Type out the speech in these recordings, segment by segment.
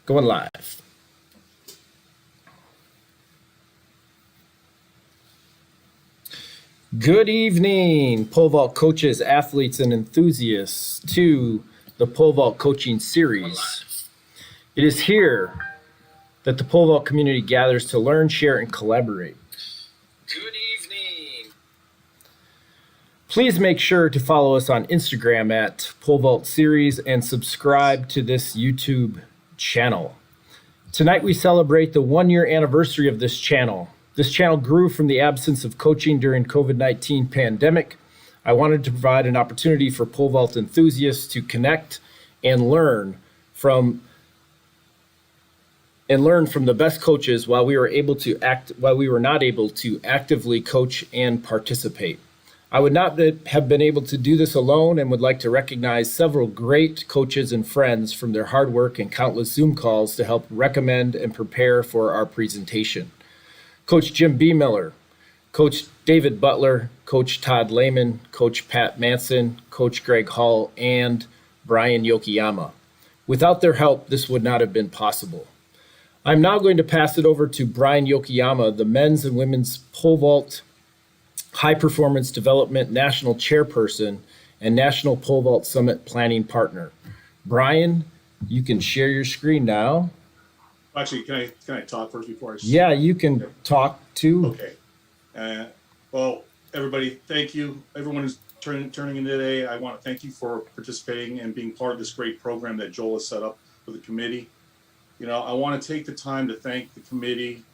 Going live. Good evening, pole vault coaches, athletes, and enthusiasts to the pole vault coaching series. It is here that the pole vault community gathers to learn, share, and collaborate. Good evening. Please make sure to follow us on Instagram at Pole Vault Series and subscribe to this YouTube channel. Tonight we celebrate the 1-year anniversary of this channel. This channel grew from the absence of coaching during COVID-19 pandemic. I wanted to provide an opportunity for pole vault enthusiasts to connect and learn from the best coaches while we were not able to actively coach and participate. I would not have been able to do this alone and would like to recognize several great coaches and friends from their hard work and countless Zoom calls to help recommend and prepare for our presentation. Coach Jim B. Miller, Coach David Butler, Coach Todd Lehman, Coach Pat Manson, Coach Greg Hall, and Brian Yokiyama. Without their help, this would not have been possible. I'm now going to pass it over to Brian Yokiyama, the men's and women's pole vault High Performance Development National Chairperson and National Pole Vault Summit Planning Partner. Brian, you can share your screen now. Actually, can I talk first before I? Yeah, you can talk too. Okay. Well, everybody, thank you. Everyone who's turning in today, I want to thank you for participating and being part of this great program that Joel has set up for the committee. You know, I want to take the time to thank the committee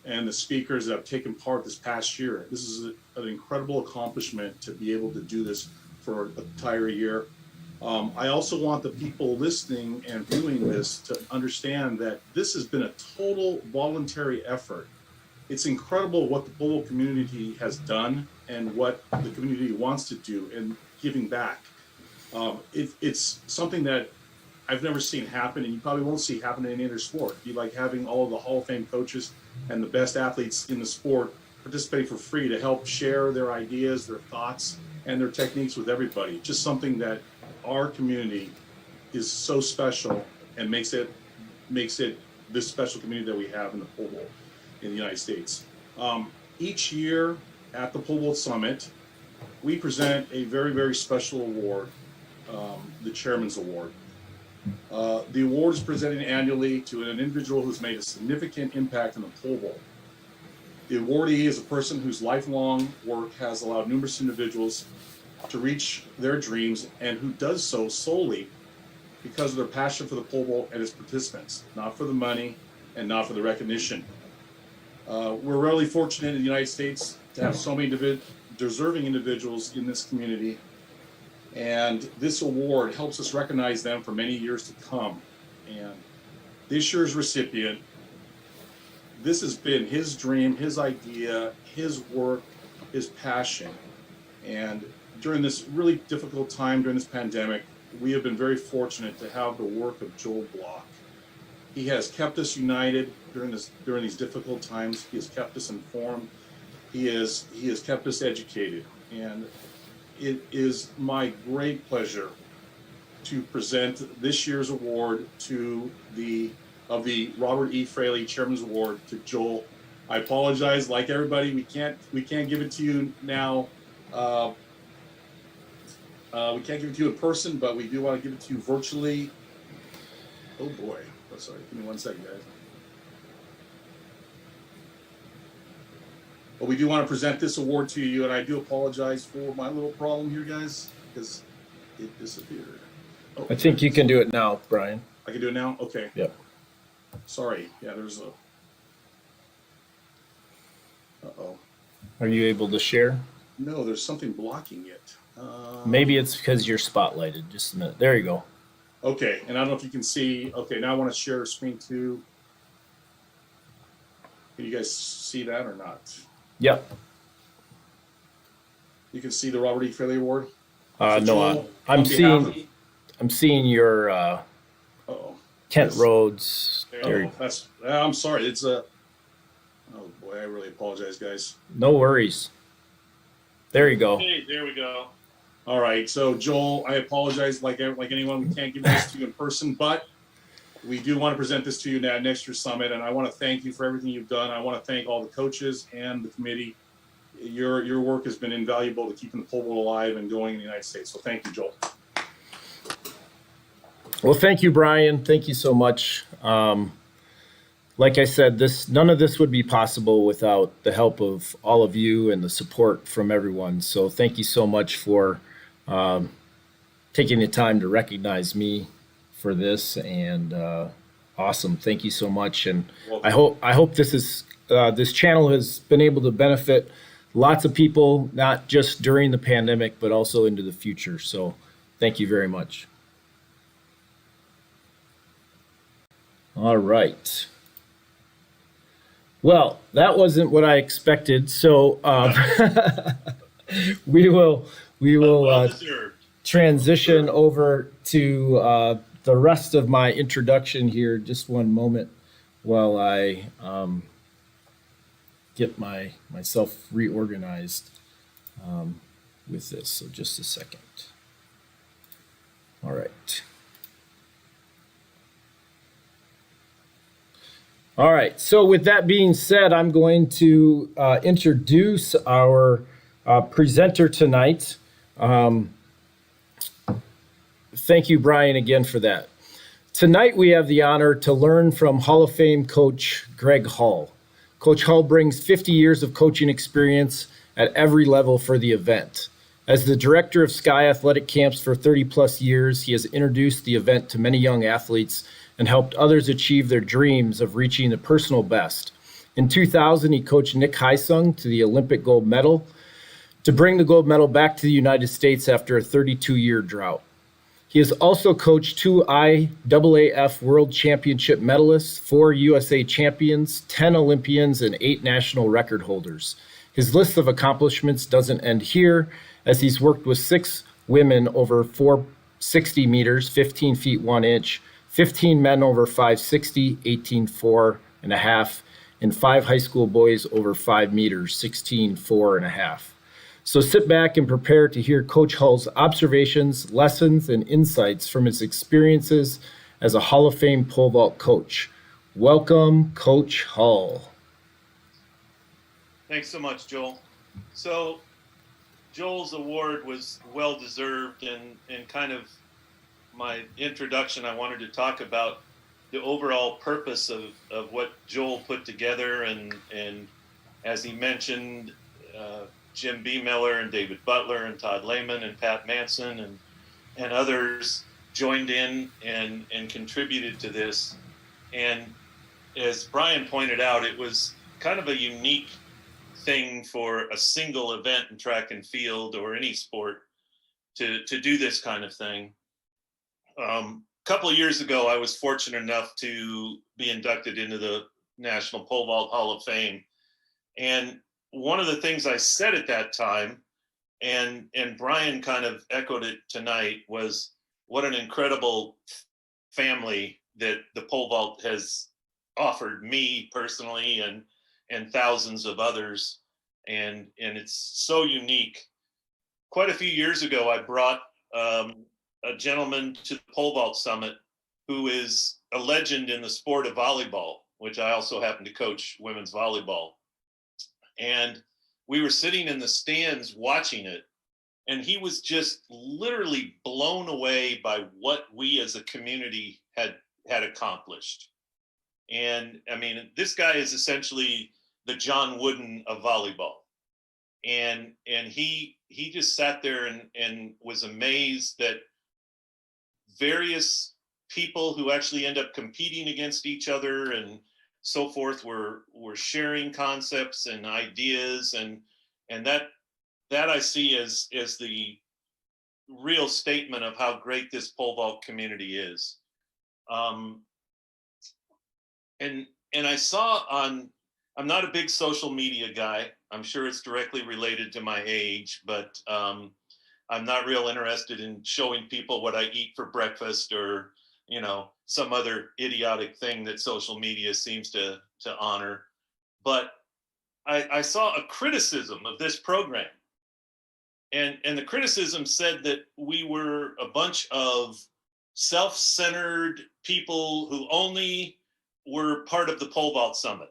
and the speakers that have taken part this past year. This is an incredible accomplishment to be able to do this for an entire year. I also want the people listening and viewing this to understand that this has been a total voluntary effort. It's incredible what the pole community has done and what the community wants to do in giving back. It's something that I've never seen happen, and you probably won't see happen in any other sport. It'd be like having all of the Hall of Fame coaches and the best athletes in the sport participate for free to help share their ideas, their thoughts, and their techniques with everybody. Just something that our community is so special and makes it this special community that we have in the pole vault in the United States. Each year at the Pole Vault Summit, we present a very, very special award, the Chairman's Award. The award is presented annually to an individual who's made a significant impact in the pole vault. The awardee is a person whose lifelong work has allowed numerous individuals to reach their dreams and who does so solely because of their passion for the pole vault and its participants, not for the money and not for the recognition. We're really fortunate in the United States to have so many deserving individuals in this community, and this award helps us recognize them for many years to come. And this year's recipient, this has been his dream, his idea, his work, his passion. And during this really difficult time during this pandemic, we have been very fortunate to have the work of Joel Block. He has kept us united during these difficult times. He has kept us informed. He has kept us educated. And it is my great pleasure to present this year's award to the Robert E. Fraley Chairman's Award to Joel. I apologize, like everybody, we can't give it to you now. We can't give it to you in person, but we do want to give it to you virtually. Oh boy, sorry, give me 1 second, guys. But we do want to present this award to you, and I do apologize for my little problem here, guys, because it disappeared. Oh, I think you can do it now, Brian. I can do it now? Okay. Yep. Sorry. Yeah, there's a... Uh-oh. Are you able to share? No, there's something blocking it. Maybe it's because you're spotlighted. Just a minute. There you go. Okay, and I don't know if you can see. Okay, now I want to share a screen too. Can you guys see that or not? Yep. You can see the Robert E. Fraley Award. No, I'm seeing your Kent Rhodes. I'm sorry. It's a. Oh boy, I really apologize, guys. No worries. There you go. Hey, there we go. All right, so Joel, I apologize. Like anyone, we can't give this to you in person, but we do want to present this to you now next year's summit, and I want to thank you for everything you've done. I want to thank all the coaches and the committee. Your work has been invaluable to keeping the pole vault alive and going in the United States. So thank you, Joel. Well, thank you, Brian. Thank you so much. Like I said, none of this would be possible without the help of all of you and the support from everyone. So thank you so much for taking the time to recognize me for this. And awesome, thank you so much. And I hope this channel has been able to benefit lots of people, not just during the pandemic, but also into the future. So thank you very much. All right. Well, that wasn't what I expected. So we will transition over to the rest of my introduction here. Just one moment while I get myself reorganized with this. So just a second. All right. All right, so with that being said, I'm going to introduce our presenter tonight. Thank you, Brian, again for that. Tonight we have the honor to learn from Hall of Fame coach Greg Hall. Coach Hall brings 50 years of coaching experience at every level for the event. As the director of Sky Athletic Camps for 30 plus years, he has introduced the event to many young athletes and helped others achieve their dreams of reaching the personal best. In 2000, he coached Nick Heisung to the Olympic gold medal to bring the gold medal back to the United States after a 32-year drought. He has also coached 2 IAAF World Championship medalists, 4 USA champions, 10 Olympians, and 8 national record holders. His list of accomplishments doesn't end here, as he's worked with 6 women over 460 meters, 15 feet 1 inch, 15 men over 560, 18 4.5, and 5 high school boys over 5 meters, 16 4.5. So sit back and prepare to hear Coach Hall's observations, lessons, and insights from his experiences as a Hall of Fame pole vault coach. Welcome, Coach Hall. Thanks so much, Joel. So Joel's award was well-deserved, and kind of my introduction, I wanted to talk about the overall purpose of what Joel put together, and as he mentioned, Jim B. Miller and David Butler and Todd Lehman and Pat Manson and others joined in and contributed to this. And as Brian pointed out, it was kind of a unique thing for a single event in track and field or any sport to do this kind of thing. A couple of years ago, I was fortunate enough to be inducted into the National Pole Vault Hall of Fame. And one of the things I said at that time, and Brian kind of echoed it tonight, was what an incredible family that the pole vault has offered me personally and thousands of others. And it's so unique. Quite a few years ago, I brought a gentleman to the Pole Vault Summit who is a legend in the sport of volleyball, which I also happen to coach women's volleyball. And we were sitting in the stands watching it, and he was just literally blown away by what we as a community had accomplished. And I mean, this guy is essentially the John Wooden of volleyball. And he just sat there and was amazed that various people who actually end up competing against each other and so forth were sharing concepts and ideas, and that I see as the real statement of how great this pole vault community is. And I saw I'm not a big social media guy. I'm sure it's directly related to my age, but I'm not real interested in showing people what I eat for breakfast or, some other idiotic thing that social media seems to honor. But I saw a criticism of this program. And the criticism said that we were a bunch of self-centered people who only were part of the pole vault summit.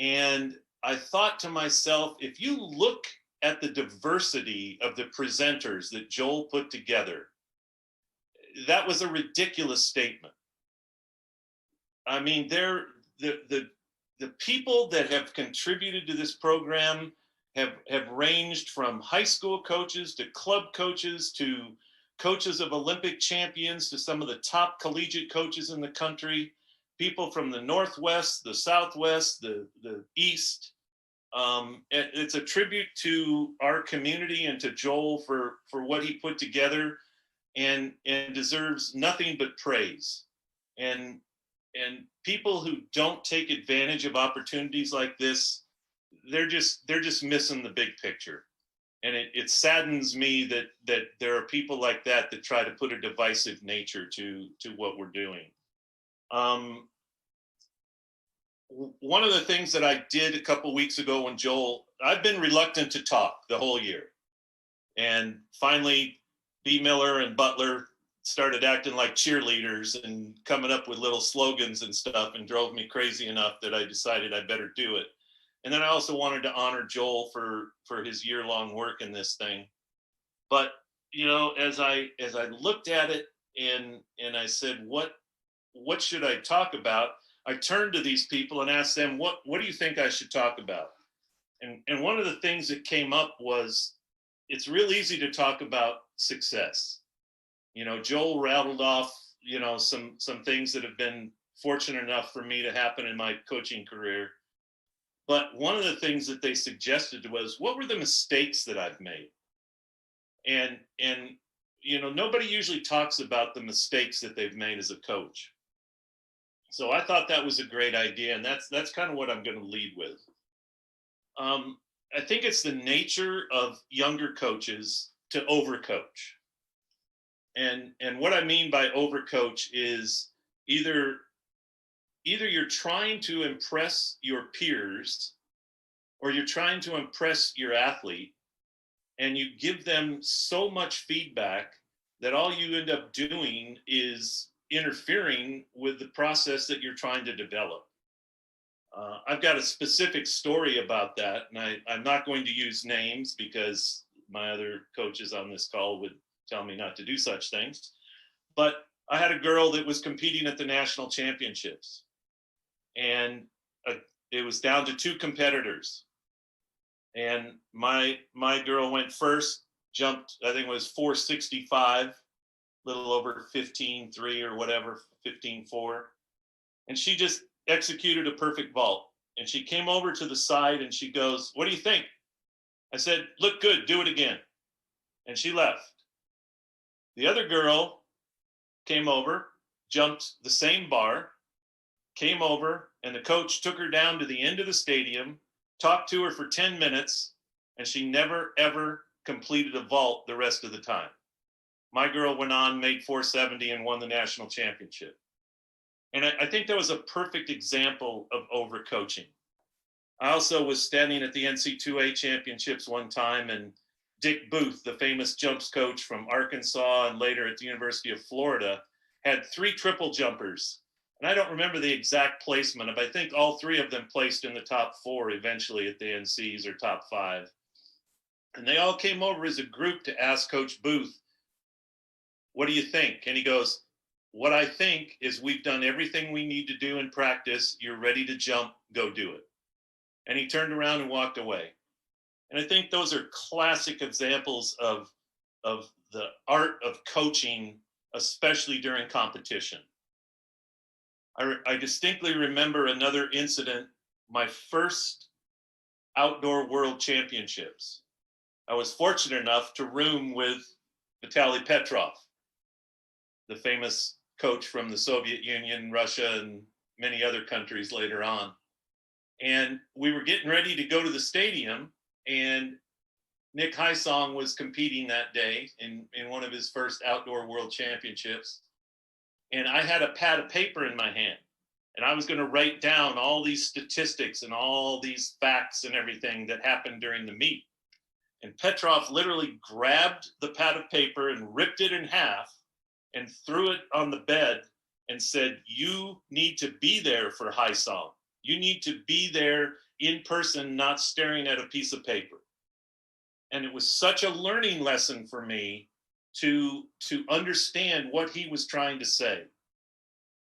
And I thought to myself, if you look at the diversity of the presenters that Joel put together, that was a ridiculous statement. I mean, the people that have contributed to this program have ranged from high school coaches to club coaches to coaches of Olympic champions to some of the top collegiate coaches in the country, people from the Northwest, the Southwest, the East. It's a tribute to our community and to Joel for what he put together, and deserves nothing but praise. And people who don't take advantage of opportunities like this, they're just missing the big picture. And it saddens me that there are people like that try to put a divisive nature to what we're doing. One of the things that I did a couple weeks ago when Joel, I've been reluctant to talk the whole year. And finally, B. Miller and Butler started acting like cheerleaders and coming up with little slogans and stuff, and drove me crazy enough that I decided I better do it. And then I also wanted to honor Joel for his year-long work in this thing. But, you know, as I looked at it and I said, what should I talk about? I turned to these people and asked them, what do you think I should talk about? And one of the things that came up was, it's real easy to talk about success. You know, Joel rattled off, you know, some things that have been fortunate enough for me to happen in my coaching career. But one of the things that they suggested was, what were the mistakes that I've made? And you know, nobody usually talks about the mistakes that they've made as a coach. So I thought that was a great idea, and that's kind of what I'm going to lead with. I think it's the nature of younger coaches to overcoach. And what I mean by overcoach is either you're trying to impress your peers or you're trying to impress your athlete, and you give them so much feedback that all you end up doing is interfering with the process that you're trying to develop. I've got a specific story about that, and I'm not going to use names because my other coaches on this call would tell me not to do such things. But I had a girl that was competing at the national championships, and it was down to 2 competitors. And my girl went first, jumped, I think it was 465, little over 15.3 or whatever, 15.4. And she just executed a perfect vault. And she came over to the side and she goes, "What do you think?" I said, "Look good, do it again." And she left. The other girl came over, jumped the same bar, came over, and the coach took her down to the end of the stadium, talked to her for 10 minutes, and she never, ever completed a vault the rest of the time. My girl went on, made 470, and won the national championship. And I think that was a perfect example of overcoaching. I also was standing at the NC2A championships one time, and Dick Booth, the famous jumps coach from Arkansas and later at the University of Florida, had 3 triple jumpers. And I don't remember the exact placement, but I think all 3 of them placed in the top 4 eventually at the NCs, or top 5. And they all came over as a group to ask Coach Booth, "What do you think?" And he goes, "What I think is we've done everything we need to do in practice. You're ready to jump, go do it." And he turned around and walked away. And I think those are classic examples of the art of coaching, especially during competition. I distinctly remember another incident, my first outdoor world championships. I was fortunate enough to room with Vitaly Petrov, the famous coach from the Soviet Union, Russia, and many other countries later on. And we were getting ready to go to the stadium, and Nick Hysong was competing that day in one of his first outdoor world championships. And I had a pad of paper in my hand, and I was going to write down all these statistics and all these facts and everything that happened during the meet. And Petrov literally grabbed the pad of paper and ripped it in half and threw it on the bed and said, you need to be there for high song. You need to be there in person, not staring at a piece of paper. And it was such a learning lesson for me to understand what he was trying to say.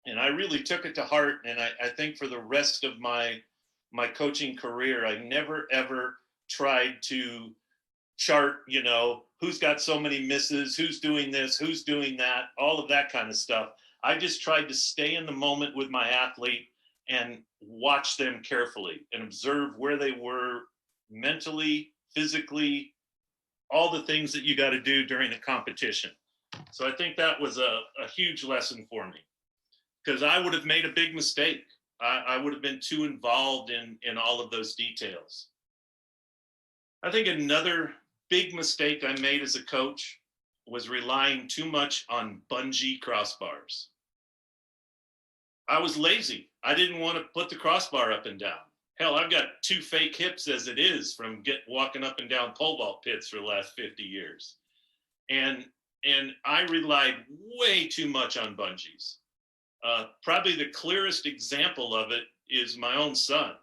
And I really took it to heart. And I think for the rest of my coaching career, I never, ever tried to chart, who's got so many misses, who's doing this, who's doing that, all of that kind of stuff. I just tried to stay in the moment with my athlete and watch them carefully and observe where they were mentally, physically, all the things that you got to do during a competition. So I think that was a huge lesson for me, because I would have made a big mistake. I would have been too involved in all of those details. I think another big mistake I made as a coach was relying too much on bungee crossbars. I was lazy. I didn't want to put the crossbar up and down. Hell, I've got 2 fake hips as it is from walking up and down pole vault pits for the last 50 years. And I relied way too much on bungees. Probably the clearest example of it is my own son,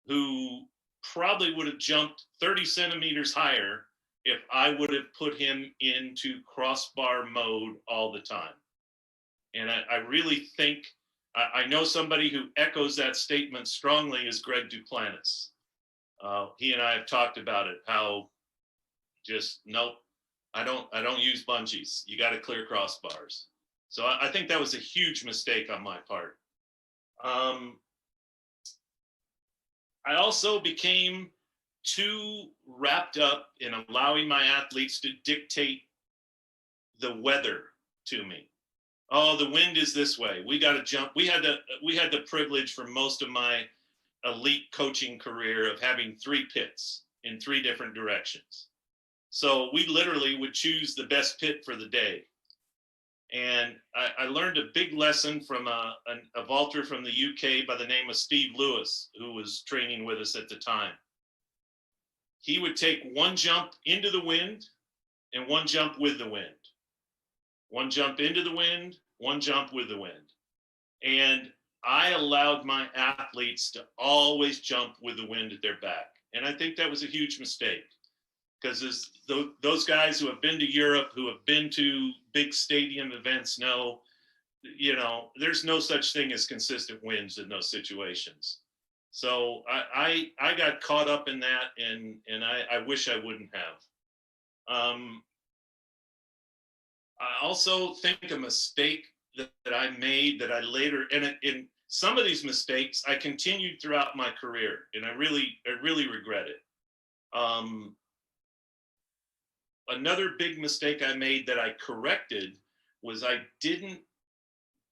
who probably would have jumped 30 centimeters higher if I would have put him into crossbar mode all the time. And I really think, I know somebody who echoes that statement strongly is Greg Duplantis. He and I have talked about it, how just, nope, I don't use bungees. You got to clear crossbars. So I think that was a huge mistake on my part. I also became too wrapped up in allowing my athletes to dictate the weather to me. Oh, the wind is this way. We got to jump. We had the privilege for most of my elite coaching career of having 3 pits in 3 different directions. So we literally would choose the best pit for the day. And I learned a big lesson from a vaulter from the UK by the name of Steve Lewis, who was training with us at the time. He would take 1 jump into the wind and 1 jump with the wind. 1 jump into the wind, 1 jump with the wind. And I allowed my athletes to always jump with the wind at their back. And I think that was a huge mistake, because those guys who have been to Europe, who have been to big stadium events know, there's no such thing as consistent wins in those situations. So I got caught up in that, and I wish I wouldn't have. I also think a mistake that I made that I later, and in some of these mistakes I continued throughout my career, and I really regret it. Another big mistake I made that I corrected was I didn't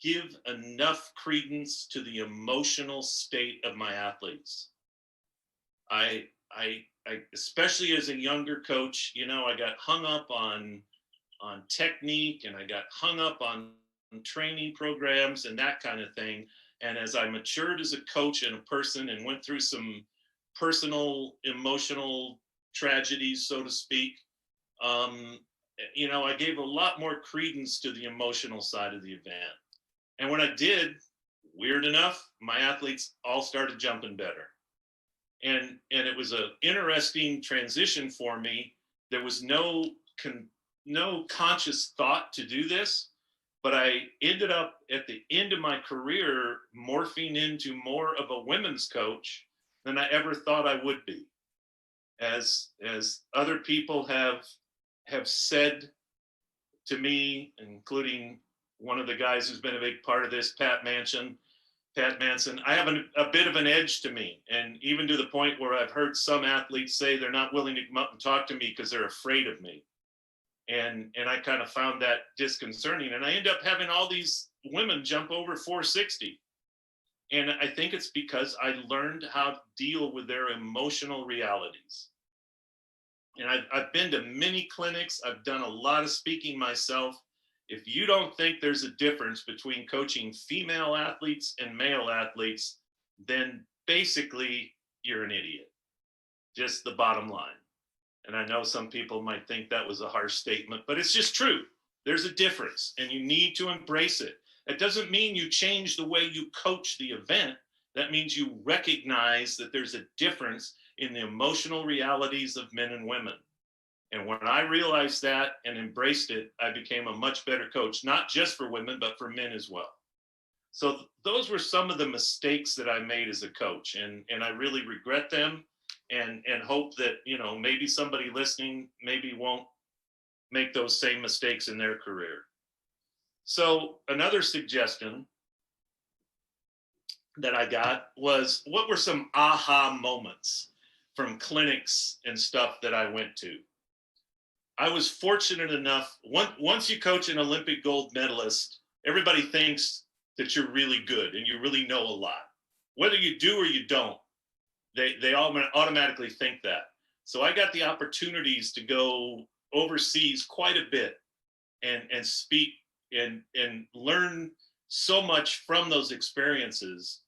give enough credence to the emotional state of my athletes. I especially as a younger coach, I got hung up on technique, and I got hung up on training programs and that kind of thing. And as I matured as a coach and a person and went through some personal, emotional tragedies, so to speak, I gave a lot more credence to the emotional side of the event. And when I did, weird enough, my athletes all started jumping better. And it was an interesting transition for me. There was no conscious thought to do this, but I ended up at the end of my career morphing into more of a women's coach than I ever thought I would be. As other people have said to me, including one of the guys who's been a big part of this, Pat Manson, I have a bit of an edge to me. And even to the point where I've heard some athletes say they're not willing to come up and talk to me because they're afraid of me. And I kind of found that disconcerting. And I end up having all these women jump over 460. And I think it's because I learned how to deal with their emotional realities. And I've been to many clinics. I've done a lot of speaking myself. If you don't think there's a difference between coaching female athletes and male athletes, then basically you're an idiot. Just the bottom line. And I know some people might think that was a harsh statement, but it's just true. There's a difference, and you need to embrace it. It doesn't mean you change the way you coach the event. That means you recognize that there's a difference in the emotional realities of men and women. And when I realized that and embraced it, I became a much better coach, not just for women, but for men as well. So those were some of the mistakes that I made as a coach, and I really regret them, and hope that, you know, maybe somebody listening maybe won't make those same mistakes in their career. So another suggestion that I got was, what were some aha moments from clinics and stuff that I went to? I was fortunate enough, once you coach an Olympic gold medalist, everybody thinks that you're really good and you really know a lot. Whether you do or you don't, they all automatically think that. So I got the opportunities to go overseas quite a bit and speak and learn so much from those experiences.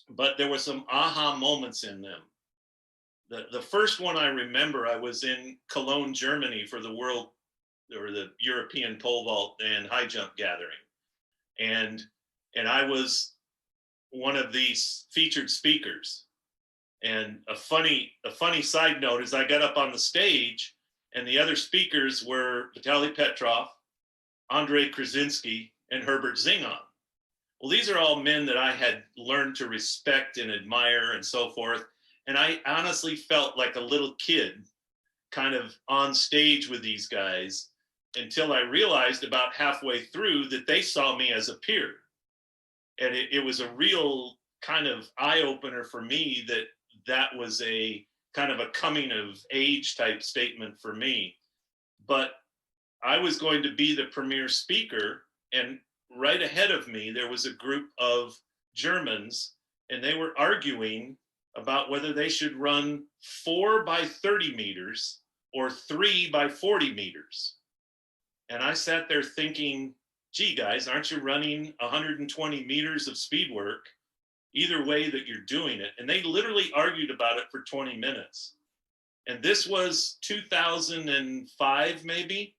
But there were some aha moments in them. The first one I remember, I was in Cologne, Germany for the world or the European pole vault and high jump gathering. And I was one of these featured speakers. And a funny side note is, I got up on the stage and the other speakers were Vitaly Petrov, Andrei Krasinski, and Herbert Zingon. Well, these are all men that I had learned to respect and admire and so forth. And I honestly felt like a little kid kind of on stage with these guys, until I realized about halfway through that they saw me as a peer. And it was a real kind of eye-opener for me that was a kind of a coming of age type statement for me. But I was going to be the premier speaker, and right ahead of me, there was a group of Germans, and they were arguing about whether they should run 4 by 30 meters or 3 by 40 meters. And I sat there thinking, gee, guys, aren't you running 120 meters of speed work either way that you're doing it? And they literally argued about it for 20 minutes. And this was 2005, maybe.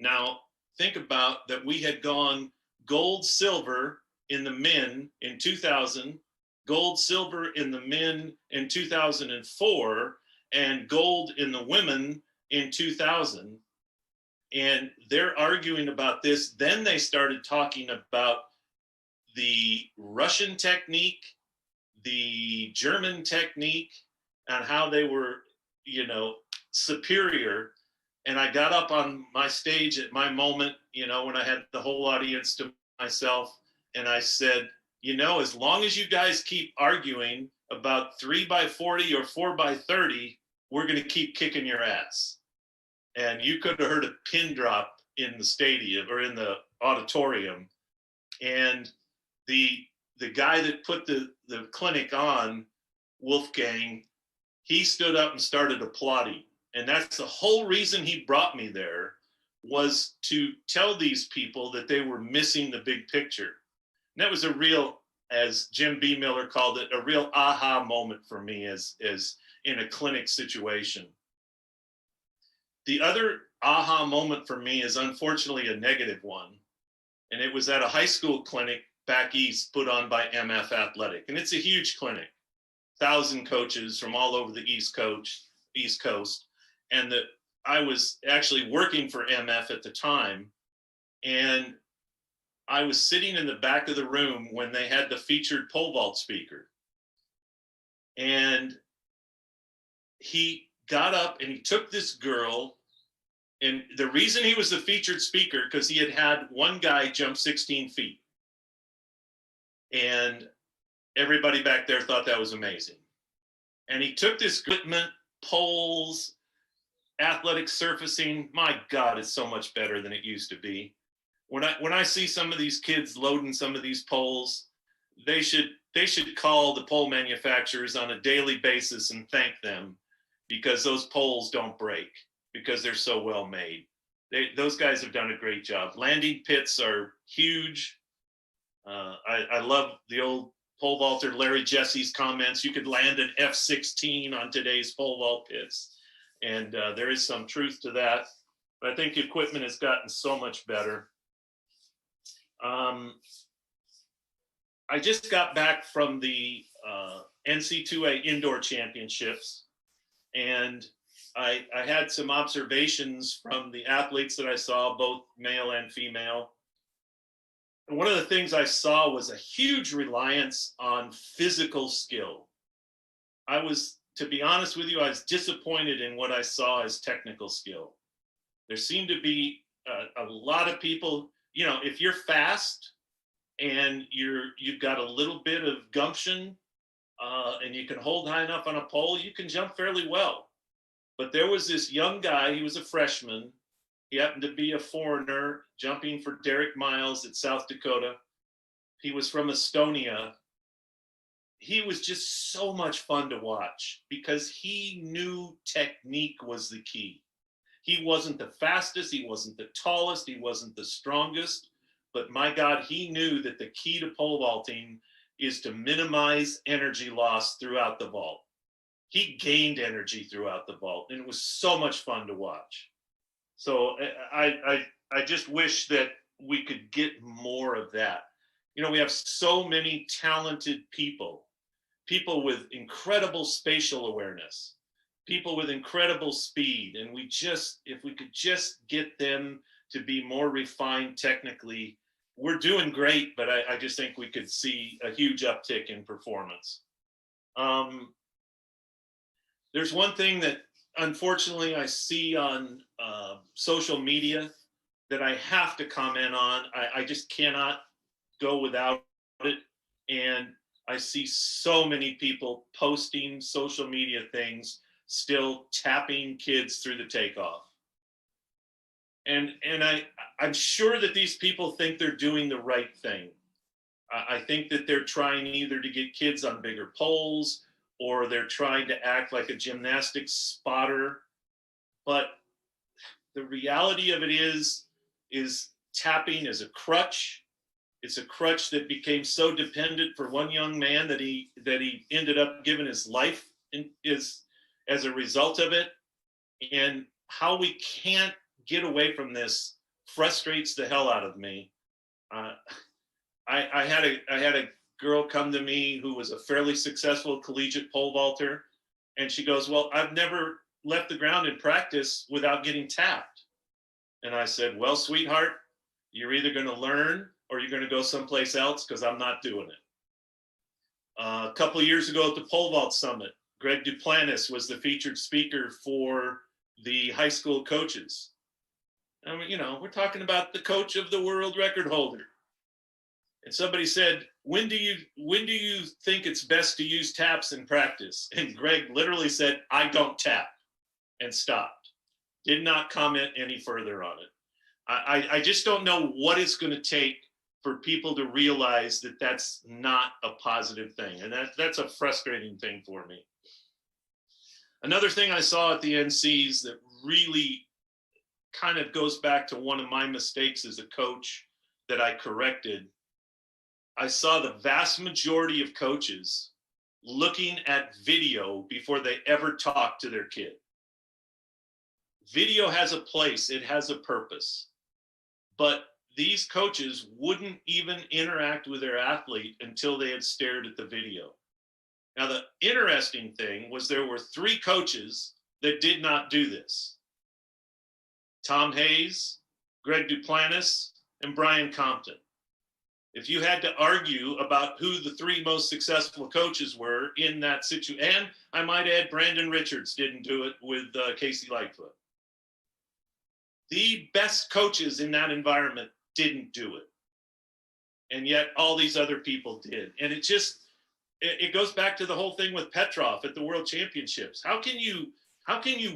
Now, think about that. We had gone gold, silver in the men in 2000, gold, silver in the men in 2004, and gold in the women in 2000. And they're arguing about this. Then they started talking about the Russian technique, the German technique, and how they were, you know, superior. And I got up on my stage at my moment, you know, when I had the whole audience to myself, and I said, you know, as long as you guys keep arguing about 3 by 40 or 4 by 30, we're going to keep kicking your ass. And you could have heard a pin drop in the stadium or in the auditorium. And the guy that put the clinic on, Wolfgang, he stood up and started applauding. And that's the whole reason he brought me there, was to tell these people that they were missing the big picture. And that was a real, as Jim B. Miller called it, a real aha moment for me as in a clinic situation. The other aha moment for me is unfortunately a negative one. And it was at a high school clinic back east put on by MF Athletic. And it's a huge clinic, 1,000 coaches from all over the East Coast. And that I was actually working for MF at the time. And I was sitting in the back of the room when they had the featured pole vault speaker. And he got up and he took this girl. And the reason he was the featured speaker, because he had one guy jump 16 feet. And everybody back there thought that was amazing. And he took this equipment, poles, athletic surfacing. My God, it's so much better than it used to be. When I see some of these kids loading some of these poles, they should call the pole manufacturers on a daily basis and thank them, because those poles don't break, because they're so well made. Those guys have done a great job. Landing pits are huge. I love the old pole vaulter Larry Jesse's comments. You could land an F-16 on today's pole vault pits. And there is some truth to that. I think equipment has gotten so much better. I just got back from the NC2A indoor championships, and I had some observations from the athletes that I saw, both male and female. And one of the things I saw was a huge reliance on physical skill. To be honest with you, I was disappointed in what I saw as technical skill. There seemed to be a lot of people, if you're fast and you've got a little bit of gumption and you can hold high enough on a pole, you can jump fairly well. But there was this young guy, he was a freshman. He happened to be a foreigner jumping for Derek Miles at South Dakota. He was from Estonia. He was just so much fun to watch because he knew technique was the key. He wasn't the fastest, he wasn't the tallest, he wasn't the strongest, but my God, he knew that the key to pole vaulting is to minimize energy loss throughout the vault. He gained energy throughout the vault, and it was so much fun to watch. So I just wish that we could get more of that. We have so many talented people with incredible spatial awareness, people with incredible speed. And if we could just get them to be more refined technically, we're doing great, but I just think we could see a huge uptick in performance. There's one thing that unfortunately I see on social media that I have to comment on. I just cannot go without it. And I see so many people posting social media things, still tapping kids through the takeoff. And I'm sure that these people think they're doing the right thing. I think that they're trying either to get kids on bigger poles or they're trying to act like a gymnastics spotter. But the reality of it is tapping is a crutch. It's a crutch that became so dependent for one young man that he ended up giving his life as a result of it. And how we can't get away from this frustrates the hell out of me. I had a girl come to me who was a fairly successful collegiate pole vaulter, and she goes, "Well, I've never left the ground in practice without getting tapped." And I said, "Well, sweetheart, you're either going to learn or you're going to go someplace else, because I'm not doing it." A couple of years ago at the Pole Vault Summit, Greg Duplantis was the featured speaker for the high school coaches. I mean, we're talking about the coach of the world record holder. And somebody said, when do you think it's best to use taps in practice? And Greg literally said, "I don't tap," and stopped. Did not comment any further on it. I just don't know what it's going to take for people to realize that that's not a positive thing. And that's a frustrating thing for me. Another thing I saw at the NCs that really kind of goes back to one of my mistakes as a coach that I corrected. I saw the vast majority of coaches looking at video before they ever talk to their kid. Video has a place, it has a purpose, but these coaches wouldn't even interact with their athlete until they had stared at the video. Now, the interesting thing was there were 3 coaches that did not do this: Tom Hayes, Greg Duplantis, and Brian Compton. If you had to argue about who the 3 most successful coaches were in that situation, and I might add, Brandon Richards didn't do it with Casey Lightfoot. The best coaches in that environment didn't do it. And yet all these other people did. And it goes back to the whole thing with Petrov at the World Championships. How can you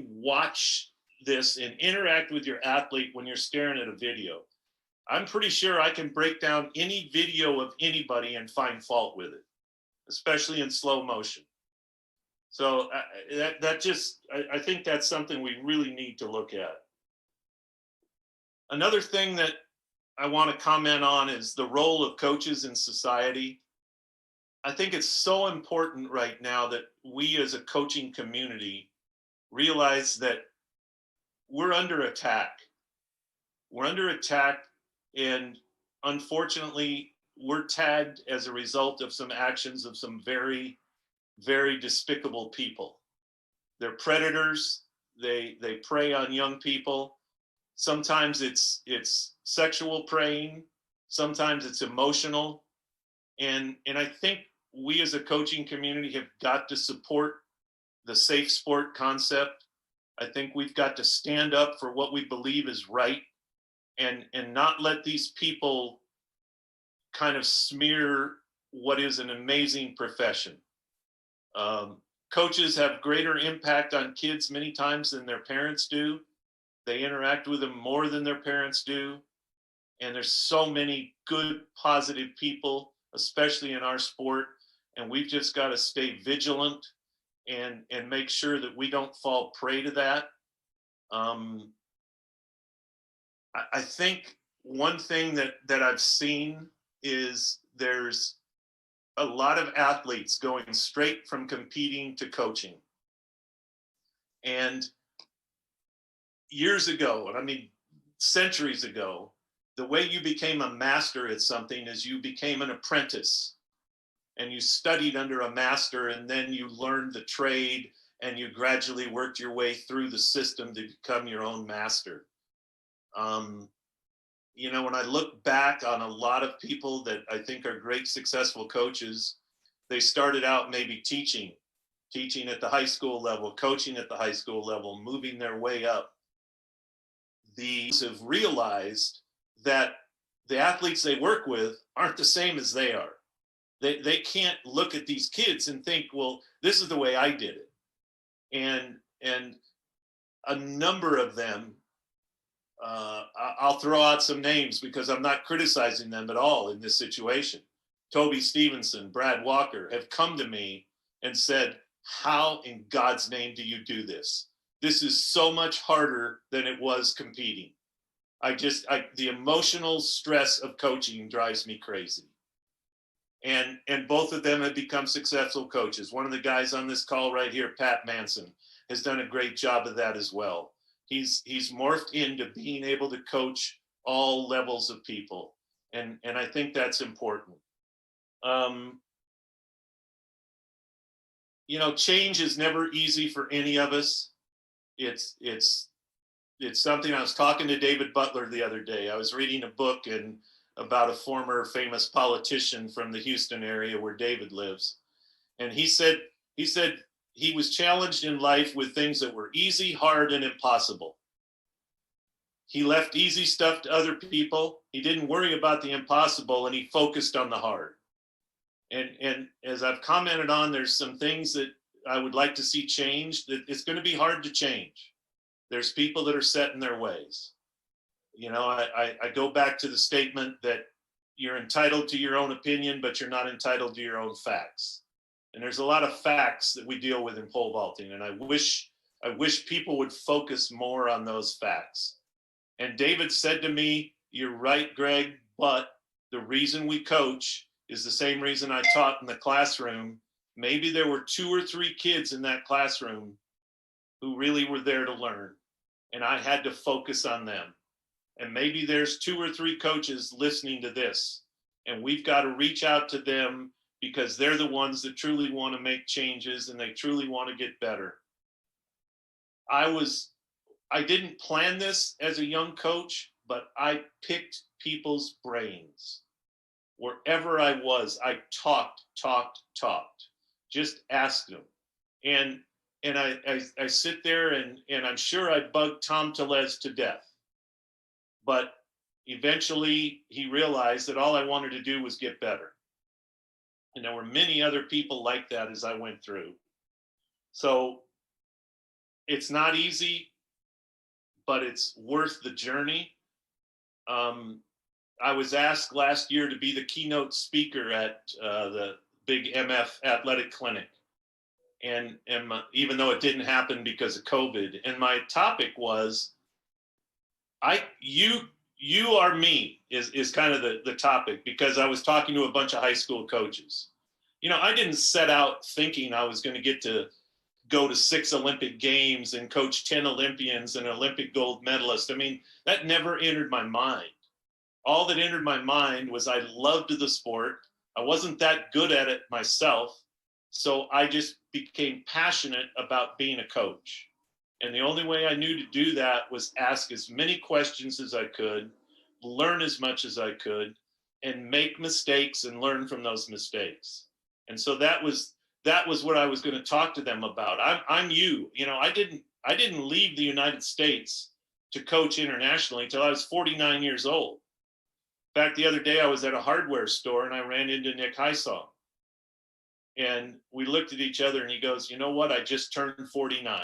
watch this and interact with your athlete when you're staring at a video? I'm pretty sure I can break down any video of anybody and find fault with it, especially in slow motion. So I think that's something we really need to look at. Another thing that I want to comment on is the role of coaches in society. I think it's so important right now that we as a coaching community realize that we're under attack. we're under attack, and unfortunately, we're tagged as a result of some actions of some very, very despicable people. They're predators. They prey on young people. Sometimes it's sexual preying. Sometimes it's emotional. And I think we as a coaching community have got to support the safe sport concept. I think we've got to stand up for what we believe is right, and not let these people kind of smear what is an amazing profession. Coaches have greater impact on kids many times than their parents do. They interact with them more than their parents do. And there's so many good, positive people, especially in our sport. And we've just got to stay vigilant and make sure that we don't fall prey to that. I think one thing that I've seen is there's a lot of athletes going straight from competing to coaching. And years ago, and I mean centuries ago, the way you became a master at something is you became an apprentice, and you studied under a master, and then you learned the trade, and you gradually worked your way through the system to become your own master. You know, when I look back on a lot of people that I think are great, successful coaches, they started out maybe teaching at the high school level, coaching at the high school level, moving their way up. These have realized that the athletes they work with aren't the same as they are. They can't look at these kids and think, well, this is the way I did it. And a number of them, I'll throw out some names because I'm not criticizing them at all in this situation. Toby Stevenson, Brad Walker have come to me and said, how in God's name do you do this? This is so much harder than it was competing. The emotional stress of coaching drives me crazy. And both of them have become successful coaches. One of the guys on this call right here, Pat Manson, has done a great job of that as well. He's morphed into being able to coach all levels of people. And I think that's important. You know, change is never easy for any of us. It's something. I was talking to David Butler the other day. I was reading a book about a former famous politician from the Houston area where David lives. And he said he was challenged in life with things that were easy, hard, and impossible. He left easy stuff to other people. He didn't worry about the impossible, and he focused on the hard. And as I've commented on, there's some things that I would like to see changed. That it's going to be hard to change. There's people that are set in their ways. You know, I go back to the statement that you're entitled to your own opinion, but you're not entitled to your own facts. And there's a lot of facts that we deal with in pole vaulting, and I wish people would focus more on those facts. And David said to me, "You're right, Greg, but the reason we coach is the same reason I taught in the classroom. Maybe there were 2 or 3 kids in that classroom who really were there to learn, and I had to focus on them. And maybe there's 2 or 3 coaches listening to this, and we've got to reach out to them because they're the ones that truly want to make changes and they truly want to get better." I didn't plan this as a young coach, but I picked people's brains. Wherever I was, I talked, just asked them. And I sit there and I'm sure I bugged Tom Tellez to death. But eventually he realized that all I wanted to do was get better. And there were many other people like that as I went through. So it's not easy, but it's worth the journey. I was asked last year to be the keynote speaker at the big MF athletic clinic. And even though it didn't happen because of COVID, and my topic was, you are me is kind of the topic, because I was talking to a bunch of high school coaches. You know, I didn't set out thinking I was going to get to go to 6 Olympic games and coach 10 Olympians and Olympic gold medalist. I mean, that never entered my mind. All that entered my mind was I loved the sport. I wasn't that good at it myself. So I just became passionate about being a coach. And the only way I knew to do that was ask as many questions as I could, learn as much as I could, and make mistakes and learn from those mistakes. And so that was what I was going to talk to them about. I'm you. You know, I didn't leave the United States to coach internationally until I was 49 years old. In fact, the other day I was at a hardware store and I ran into Nick Heisong. And we looked at each other and he goes, you know what? I just turned 49.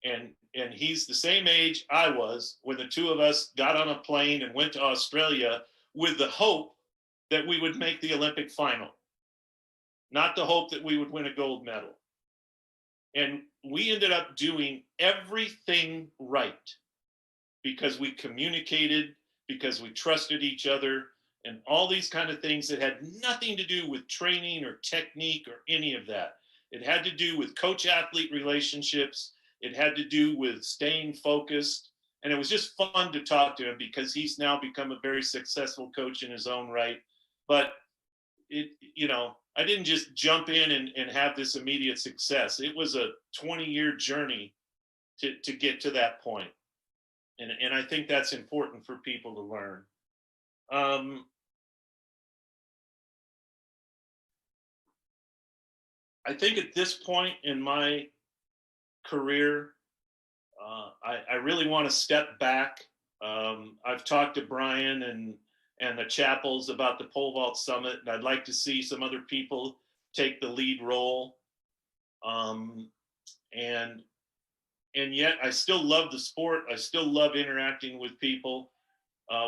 And he's the same age I was when the two of us got on a plane and went to Australia with the hope that we would make the Olympic final, not the hope that we would win a gold medal. And we ended up doing everything right because we communicated, because we trusted each other, and all these kind of things that had nothing to do with training or technique or any of that. It had to do with coach-athlete relationships. It had to do with staying focused. And it was just fun to talk to him because he's now become a very successful coach in his own right. But I didn't just jump in and have this immediate success. It was a 20-year journey to get to that point. And I think that's important for people to learn. I think at this point in my career, I really want to step back. I've talked to Brian and the Chapels about the pole vault summit, and I'd like to see some other people take the lead role. And yet I still love the sport. I still love interacting with people.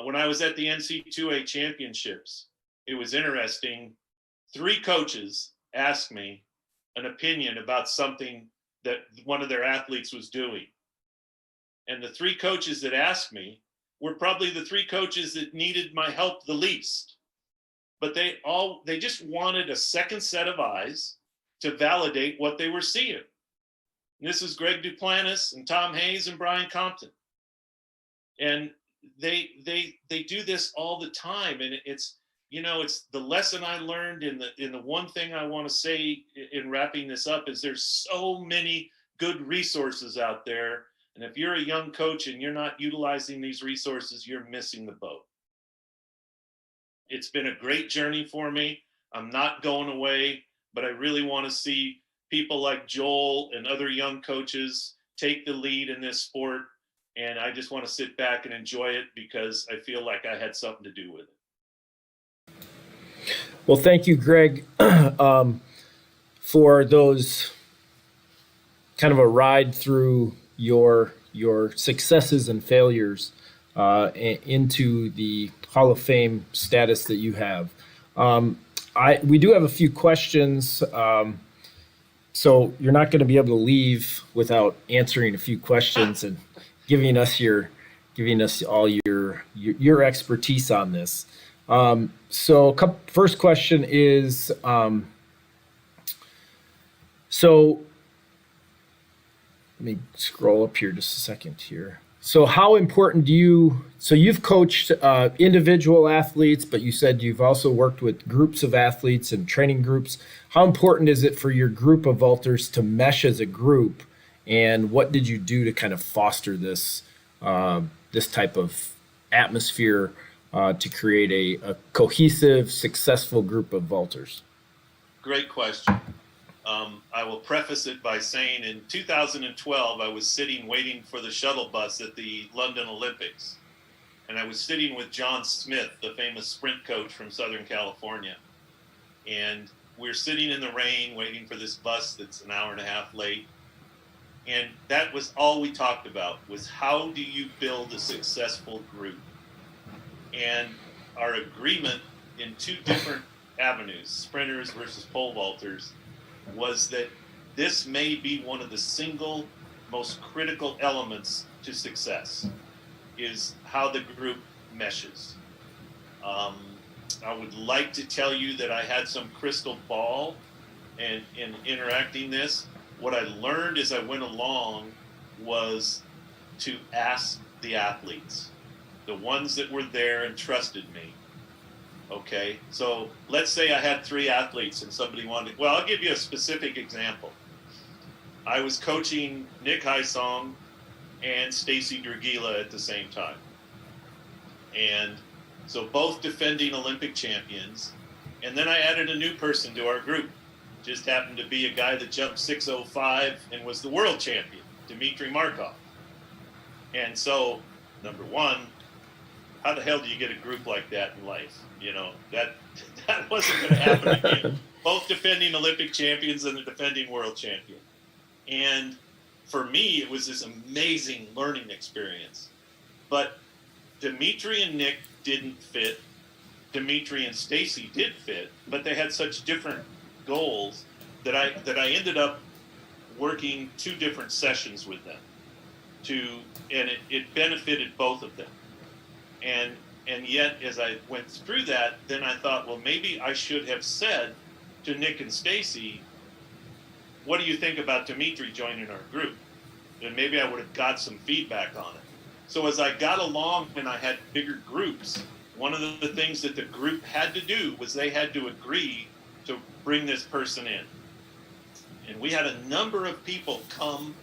When I was at the NC2A championships, it was interesting. 3 coaches asked me an opinion about something that one of their athletes was doing. And the 3 coaches that asked me were probably the 3 coaches that needed my help the least. But they just wanted a second set of eyes to validate what they were seeing. And this is Greg Duplantis and Tom Hayes and Brian Compton. And they do this all the time. And it's the lesson I learned in the one thing I want to say in wrapping this up is there's so many good resources out there. And if you're a young coach and you're not utilizing these resources, you're missing the boat. It's been a great journey for me. I'm not going away, but I really want to see people like Joel and other young coaches take the lead in this sport. And I just want to sit back and enjoy it because I feel like I had something to do with it. Well, thank you, Greg, for those kind of a ride through your successes and failures into the Hall of Fame status that you have. We do have a few questions, so you're not going to be able to leave without answering a few questions and giving us all your expertise on this. First question is, so let me scroll up here just a second here. So how important you've coached individual athletes, but you said you've also worked with groups of athletes and training groups. How important is it for your group of vaulters to mesh as a group? And what did you do to kind of foster this type of atmosphere to create a cohesive, successful group of vaulters? Great question. I will preface it by saying in 2012, I was sitting waiting for the shuttle bus at the London Olympics. And I was sitting with John Smith, the famous sprint coach from Southern California. And we're sitting in the rain waiting for this bus that's an hour and a half late. And that was all we talked about, was how do you build a successful group? And our agreement in 2 different avenues, sprinters versus pole vaulters, was that this may be one of the single most critical elements to success, is how the group meshes. I would like to tell you that I had some crystal ball and in interacting this. what I learned as I went along was to ask the athletes, the ones that were there and trusted me. Okay, so let's say I had 3 athletes and somebody wanted, well, I'll give you a specific example. I was coaching Nick Hysong and Stacy Dragila at the same time. And so both defending Olympic champions. And then I added a new person to our group. Just happened to be a guy that jumped 605 and was the world champion, Dmitry Markov. And so, number one, how the hell do you get a group like that in life? You know, that wasn't going to happen again. Both defending Olympic champions and the defending world champion. And for me, it was this amazing learning experience. But Dimitri and Nick didn't fit. Dimitri and Stacy did fit, but they had such different goals that I ended up working 2 different sessions with them. And it benefited both of them. And yet, as I went through that, then I thought, well, maybe I should have said to Nick and Stacy, what do you think about Dimitri joining our group? And maybe I would have got some feedback on it. So as I got along and I had bigger groups, one of the things that the group had to do was they had to agree to bring this person in. And we had a number of people come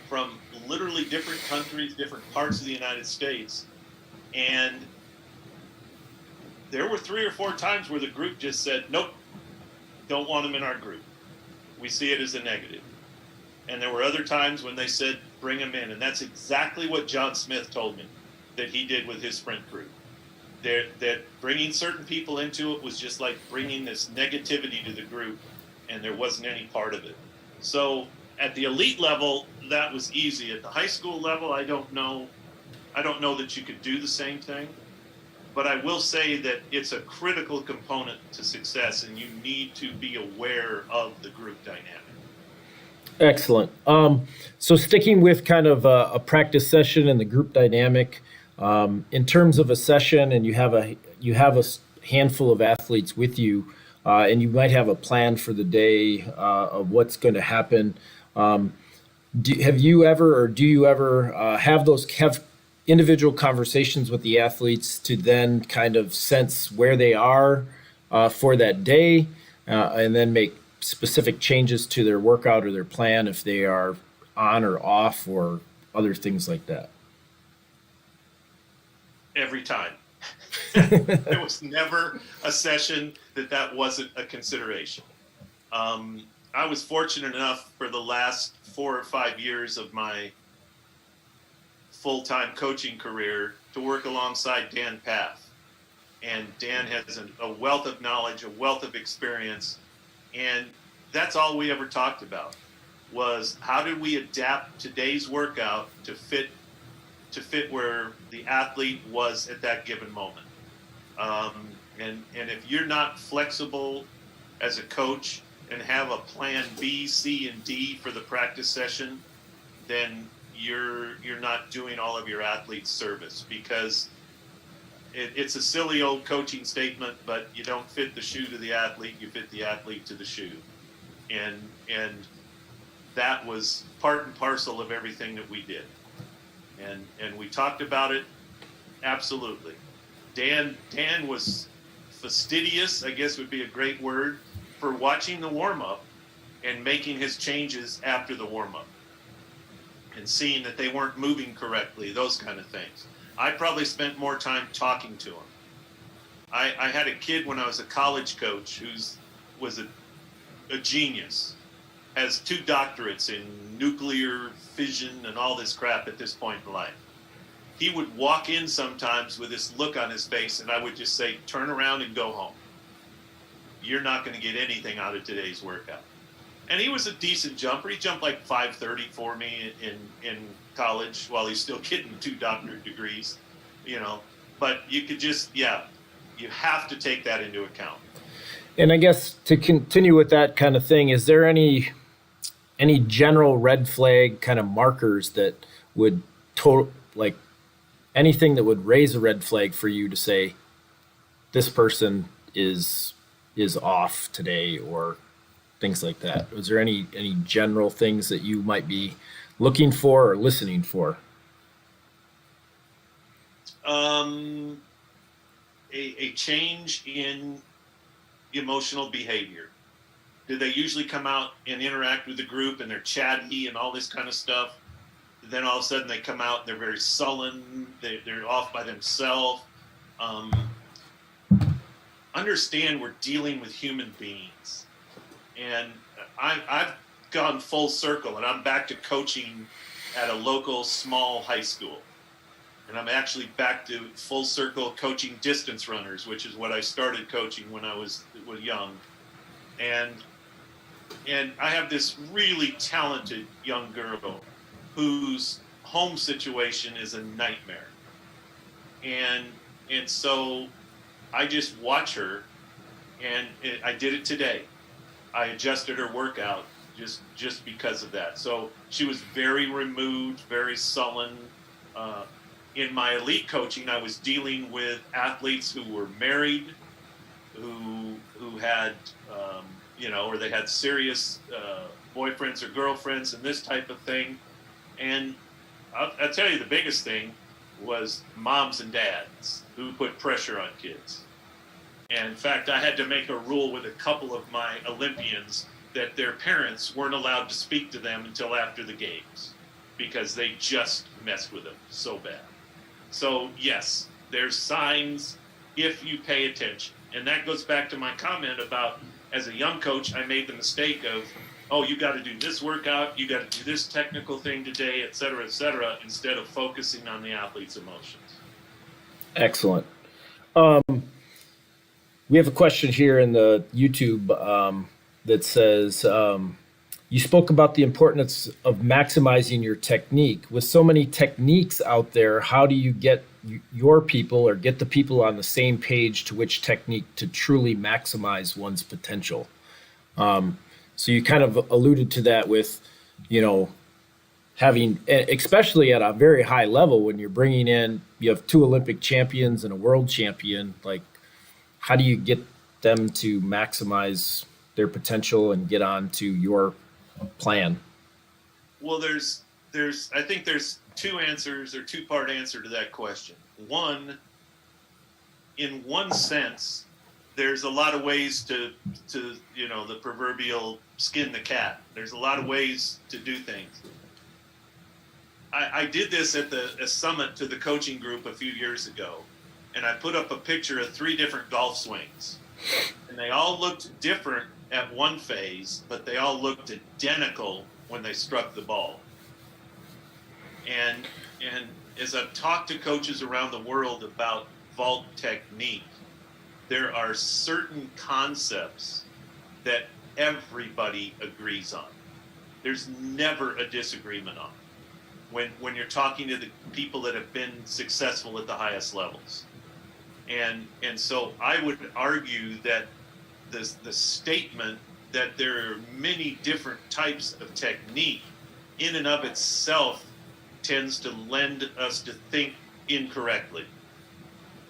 from literally different countries, different parts of the United States. And there were 3 or 4 times where the group just said, nope, don't want them in our group. We see it as a negative. And there were other times when they said, bring them in. And that's exactly what John Smith told me that he did with his sprint group. That bringing certain people into it was just like bringing this negativity to the group, and there wasn't any part of it. So at the elite level, that was easy. At the high school level, I don't know that you could do the same thing. But I will say that it's a critical component to success, and you need to be aware of the group dynamic. Excellent. So sticking with kind of a practice session and the group dynamic, in terms of a session, and you have a handful of athletes with you, and you might have a plan for the day of what's going to happen. Do you ever have individual conversations with the athletes to then kind of sense where they are for that day, and then make specific changes to their workout or their plan if they are on or off or other things like that? Every time. There was never a session that wasn't a consideration. I was fortunate enough for the last 4 or 5 years of my full-time coaching career to work alongside Dan Path. And Dan has a wealth of knowledge, a wealth of experience. And that's all we ever talked about was how did we adapt today's workout to fit where the athlete was at that given moment. And if you're not flexible as a coach and have a plan B, C, and D for the practice session, then you're not doing all of your athletes service, because it's a silly old coaching statement, but you don't fit the shoe to the athlete, you fit the athlete to the shoe. And that was part and parcel of everything that we did. And we talked about it, absolutely. Dan was fastidious, I guess would be a great word, for watching the warm-up and making his changes after the warm-up and seeing that they weren't moving correctly, those kind of things. I probably spent more time talking to him. I had a kid when I was a college coach was a genius, has 2 doctorates in nuclear fission and all this crap at this point in life. He would walk in sometimes with this look on his face, and I would just say, turn around and go home. You're not going to get anything out of today's workout. And he was a decent jumper. He jumped like 530 for me in college while he's still getting 2 doctorate degrees, But you could just, you have to take that into account. And I guess to continue with that kind of thing, is there any general red flag kind of markers that would anything that would raise a red flag for you to say this person is off today, or things like that? Was there any general things that you might be looking for or listening for? Um, a change in emotional behavior. Do they usually come out and interact with the group and they're chatty and all this kind of stuff? Then all of a sudden they come out and they're very sullen. They're off by themselves. Um, Understand we're dealing with human beings. And I've gone full circle and I'm back to coaching at a local small high school. And I'm actually back to full circle coaching distance runners, which is what I started coaching when I was young. And I have this really talented young girl whose home situation is a nightmare. And so I just watch her, and I did it today. I adjusted her workout just because of that. So she was very removed, very sullen. In my elite coaching, I was dealing with athletes who were married, who had or they had serious boyfriends or girlfriends and this type of thing. And I'll tell you, the biggest thing was moms and dads who put pressure on kids. And in fact, I had to make a rule with a couple of my Olympians that their parents weren't allowed to speak to them until after the games because they just messed with them so bad. So yes, there's signs if you pay attention. And that goes back to my comment about, as a young coach, I made the mistake of, oh, you got to do this workout, you got to do this technical thing today, et cetera, instead of focusing on the athlete's emotions. Excellent. We have a question here in the YouTube that says, you spoke about the importance of maximizing your technique. With so many techniques out there, how do you get your people or get the people on the same page to which technique to truly maximize one's potential? So you kind of alluded to that with, having, especially at a very high level, when you're bringing in, you have 2 Olympic champions and a world champion, like, how do you get them to maximize their potential and get on to your plan? Well, I think there's 2 answers or 2-part answer to that question. One, in one sense, there's a lot of ways to the proverbial skin the cat. There's a lot of ways to do things. I did this at a summit to the coaching group a few years ago, and I put up a picture of 3 different golf swings, and they all looked different at one phase, but they all looked identical when they struck the ball. And as I've talked to coaches around the world about vault technique, there are certain concepts that everybody agrees on. There's never a disagreement on when you're talking to the people that have been successful at the highest levels. And so I would argue that the statement that there are many different types of technique in and of itself tends to lend us to think incorrectly.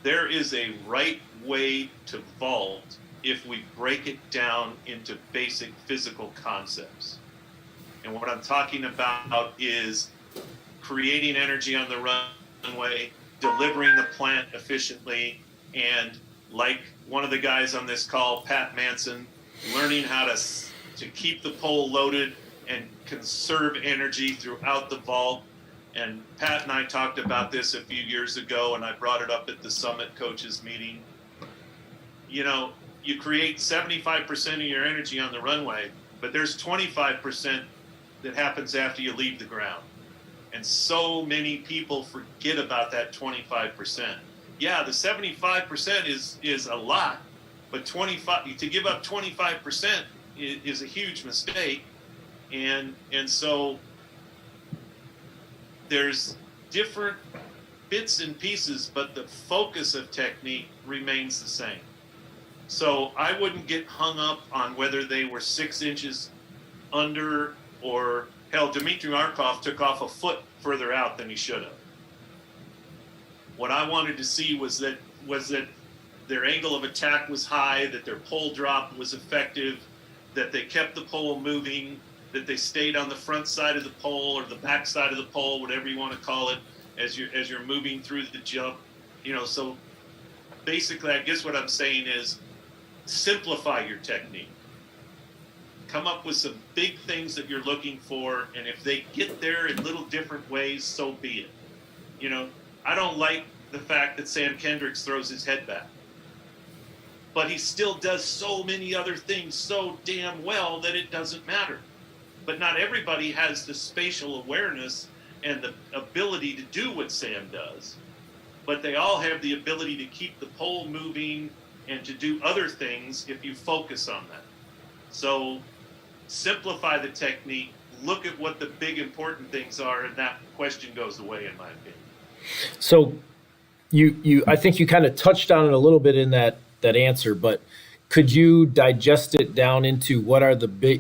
There is a right way to vault if we break it down into basic physical concepts. And what I'm talking about is creating energy on the runway, delivering the plant efficiently, and like one of the guys on this call, Pat Manson, learning how to keep the pole loaded and conserve energy throughout the vault. And Pat and I talked about this a few years ago, and I brought it up at the Summit Coaches meeting. You create 75% of your energy on the runway, but there's 25% that happens after you leave the ground. And so many people forget about that 25%. Yeah, the 75% is a lot, but to give up 25% is a huge mistake. And so there's different bits and pieces, but the focus of technique remains the same. So I wouldn't get hung up on whether they were 6 inches under, or hell, Dmitry Markov took off a foot further out than he should have. What I wanted to see was that their angle of attack was high, that their pole drop was effective, that they kept the pole moving, that they stayed on the front side of the pole or the back side of the pole, whatever you want to call it, as you're moving through the jump. So basically, I guess what I'm saying is simplify your technique. Come up with some big things that you're looking for, and if they get there in little different ways, so be it. I don't like the fact that Sam Kendricks throws his head back, but he still does so many other things so damn well that it doesn't matter. But not everybody has the spatial awareness and the ability to do what Sam does, but they all have the ability to keep the pole moving and to do other things if you focus on that. So simplify the technique, look at what the big important things are, and that question goes away, in my opinion. So I think you kind of touched on it a little bit in that answer, but could you digest it down into what are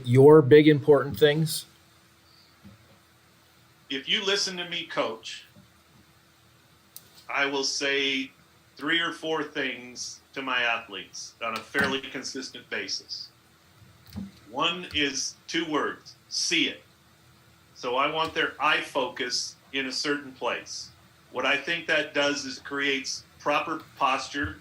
your big important things? If you listen to me coach, I will say 3 or 4 things to my athletes on a fairly consistent basis. One is 2 words: see it. So I want their eye focus in a certain place. What I think that does is creates proper posture,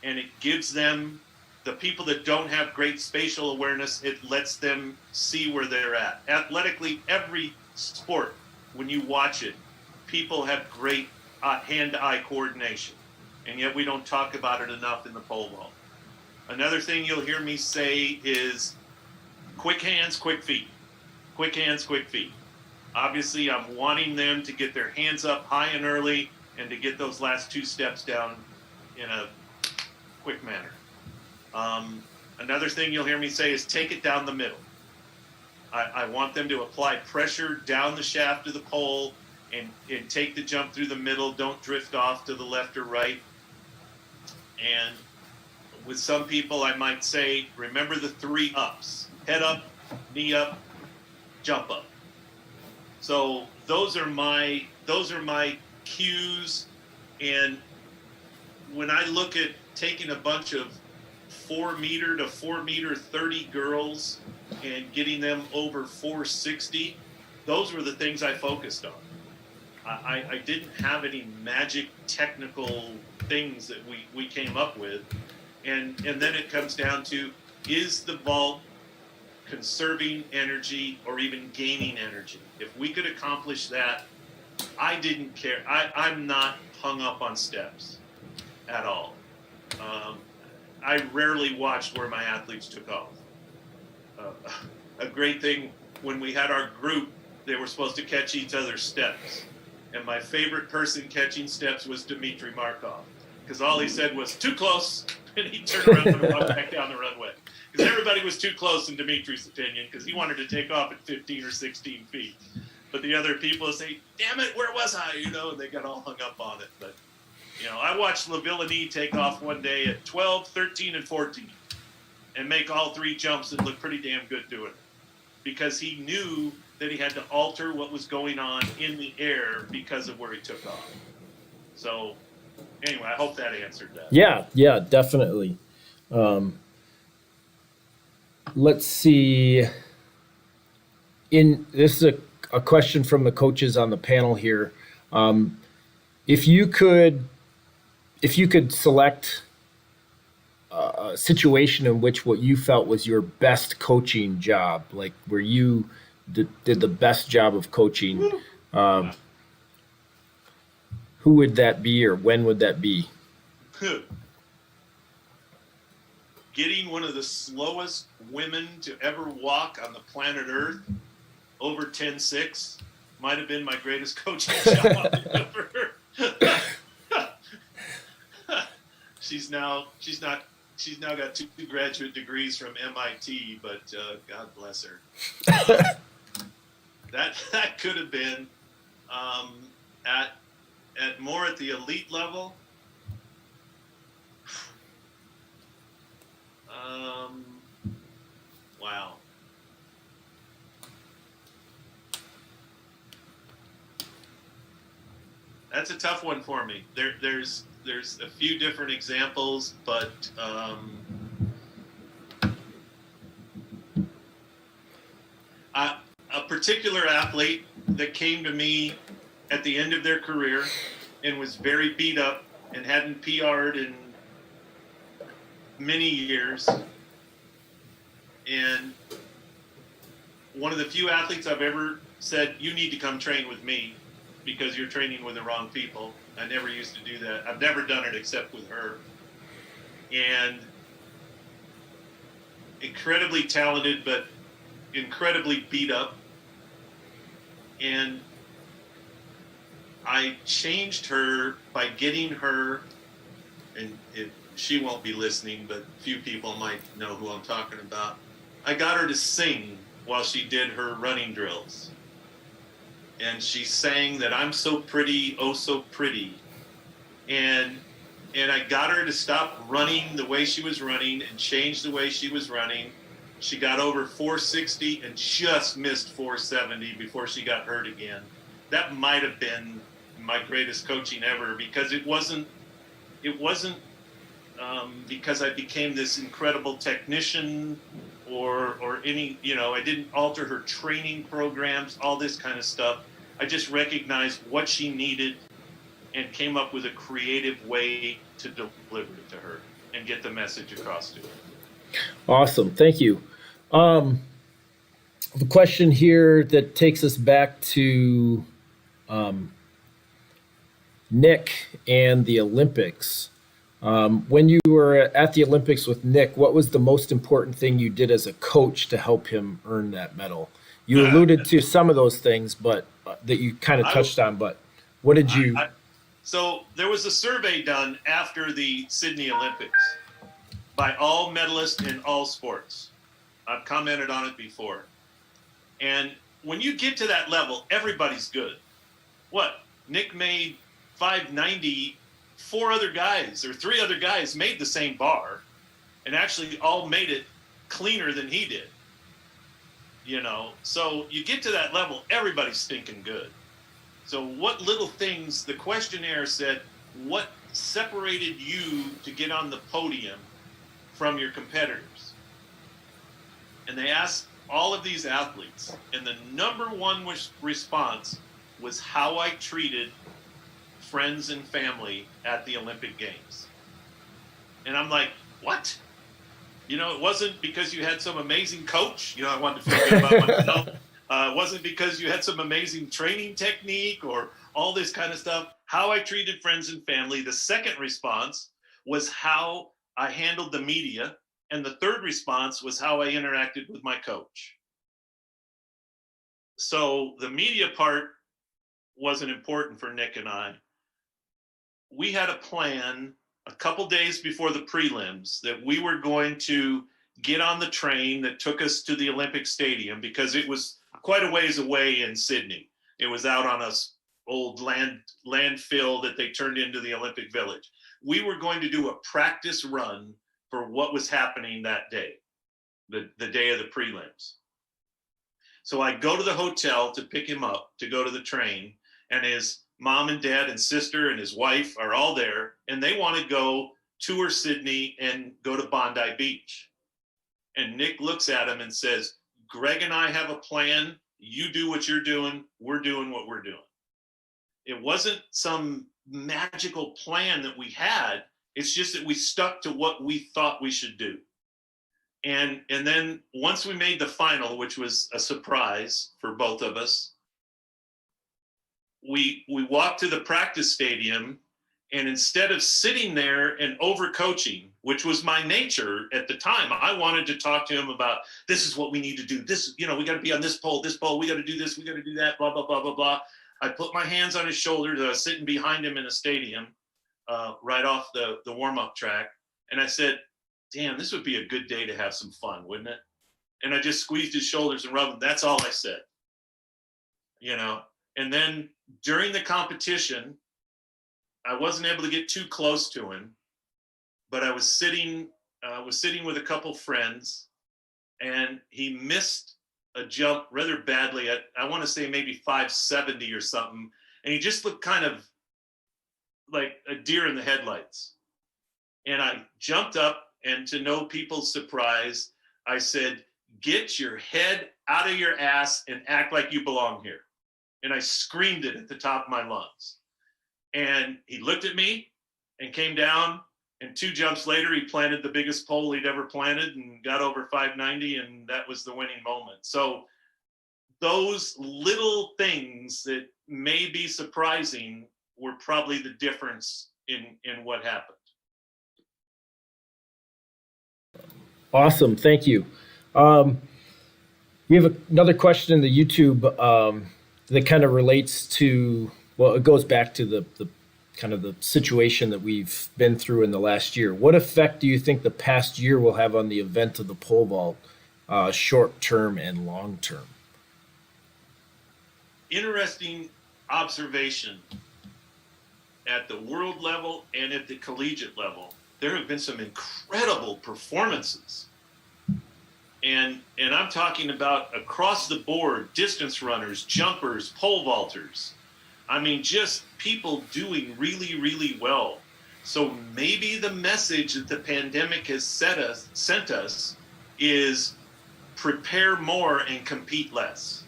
and it gives them, the people that don't have great spatial awareness, it lets them see where they're at. Athletically, every sport, when you watch it, people have great hand-eye coordination, and yet we don't talk about it enough in the pole vault. Another thing you'll hear me say is quick hands, quick feet. Quick hands, quick feet. Obviously, I'm wanting them to get their hands up high and early and to get those last 2 steps down in a quick manner. Another thing you'll hear me say is take it down the middle. I want them to apply pressure down the shaft of the pole and take the jump through the middle. Don't drift off to the left or right. And with some people, I might say, remember the 3 ups: head up, knee up, jump up. So those are my cues. And when I look at taking a bunch of 4 meter to 4 meter 30 girls and getting them over 460, those were the things I focused on. I didn't have any magic technical things that we came up with. And then it comes down to, is the vault conserving energy or even gaining energy? If we could accomplish that, I didn't care. I'm not hung up on steps at all. I rarely watched where my athletes took off. A great thing, when we had our group, they were supposed to catch each other's steps. And my favorite person catching steps was Dmitry Markov, because all he said was, too close, and he turned around and walked back down the runway. Because everybody was too close in Dimitri's opinion, because he wanted to take off at 15 or 16 feet. But the other people say, damn it, where was I? And they got all hung up on it. But, I watched Lavillenie take off one day at 12, 13, and 14 and make all 3 jumps and look pretty damn good doing it, because he knew that he had to alter what was going on in the air because of where he took off. So anyway, I hope that answered that. Yeah, definitely. Let's see. This is a question from the coaches on the panel here. If you could select a situation in which what you felt was your best coaching job, like where you did the best job of coaching, who would that be, or when would that be? Getting one of the slowest women to ever walk on the planet Earth over 10.6 might have been my greatest coaching job ever. She's now got 2 graduate degrees from MIT, but God bless her. That could have been at more at the elite level. Wow. That's a tough one for me. There's a few different examples, but particular athlete that came to me at the end of their career and was very beat up and hadn't PR'd in many years. And one of the few athletes I've ever said, you need to come train with me because you're training with the wrong people. I never used to do that. I've never done it except with her. And incredibly talented, but incredibly beat up. And I changed her by getting her, and she won't be listening, but few people might know who I'm talking about. I got her to sing while she did her running drills. And she sang that I'm so pretty, oh so pretty. And I got her to stop running the way she was running and change the way she was running. She got over 460 and just missed 470 before she got hurt again. That might have been my greatest coaching ever, because it wasn't because I became this incredible technician or any, I didn't alter her training programs, all this kind of stuff. I just recognized what she needed and came up with a creative way to deliver it to her and get the message across to her. Awesome. Thank you. The question here that takes us back to Nick and the Olympics. When you were at the Olympics with Nick, what was the most important thing you did as a coach to help him earn that medal? You alluded to some of those things, but that you kind of touched on, but what did you? So there was a survey done after the Sydney Olympics by all medalists in all sports. I've commented on it before. And when you get to that level, everybody's good. What? Nick made 590, three other guys made the same bar and actually all made it cleaner than he did. So you get to that level, everybody's stinking good. So what little things, the questionnaire said, what separated you to get on the podium from your competitors? And they asked all of these athletes, and the number one response was how I treated friends and family at the Olympic Games. And I'm like, what? It wasn't because you had some amazing coach. I wanted to feel good about myself. It wasn't because you had some amazing training technique or all this kind of stuff. How I treated friends and family. The second response was how I handled the media. And the third response was how I interacted with my coach. So the media part wasn't important for Nick and I. We had a plan a couple days before the prelims that we were going to get on the train that took us to the Olympic Stadium, because it was quite a ways away in Sydney. It was out on a old landfill that they turned into the Olympic Village. We were going to do a practice run for what was happening that day, the day of the prelims. So I go to the hotel to pick him up to go to the train, and his mom and dad and sister and his wife are all there, and they want to go tour Sydney and go to Bondi Beach. And Nick looks at him and says, Greg and I have a plan. You do what you're doing. We're doing what we're doing. It wasn't some magical plan that we had. It's just that we stuck to what we thought we should do. And then once we made the final, which was a surprise for both of us, we walked to the practice stadium, and instead of sitting there and overcoaching, which was my nature at the time, I wanted to talk to him about, this is what we need to do. This, we got to be on this pole, we got to do this, we got to do that, blah, blah, blah, blah, blah. I put my hands on his shoulders. I was sitting behind him in a stadium, right off the warm-up track. And I said, damn, this would be a good day to have some fun, wouldn't it? And I just squeezed his shoulders and rubbed him. That's all I said, And then during the competition, I wasn't able to get too close to him, but I was sitting with a couple friends, and he missed a jump rather badly at, I want to say maybe 570 or something. And he just looked kind of like a deer in the headlights. And I jumped up, and to no people's surprise, I said, get your head out of your ass and act like you belong here. And I screamed it at the top of my lungs. And he looked at me and came down, and 2 jumps later, he planted the biggest pole he'd ever planted and got over 590, and that was the winning moment. So those little things that may be surprising were probably the difference in what happened. Awesome. Thank you. We have another question in the YouTube that kind of relates to, well, it goes back to the kind of the situation that we've been through in the last year. What effect do you think the past year will have on the event of the pole vault, short term and long term? Interesting observation. At the world level and at the collegiate level, there have been some incredible performances. And I'm talking about across the board, distance runners, jumpers, pole vaulters. I mean, just people doing really, really well. So maybe the message that the pandemic has sent us is prepare more and compete less.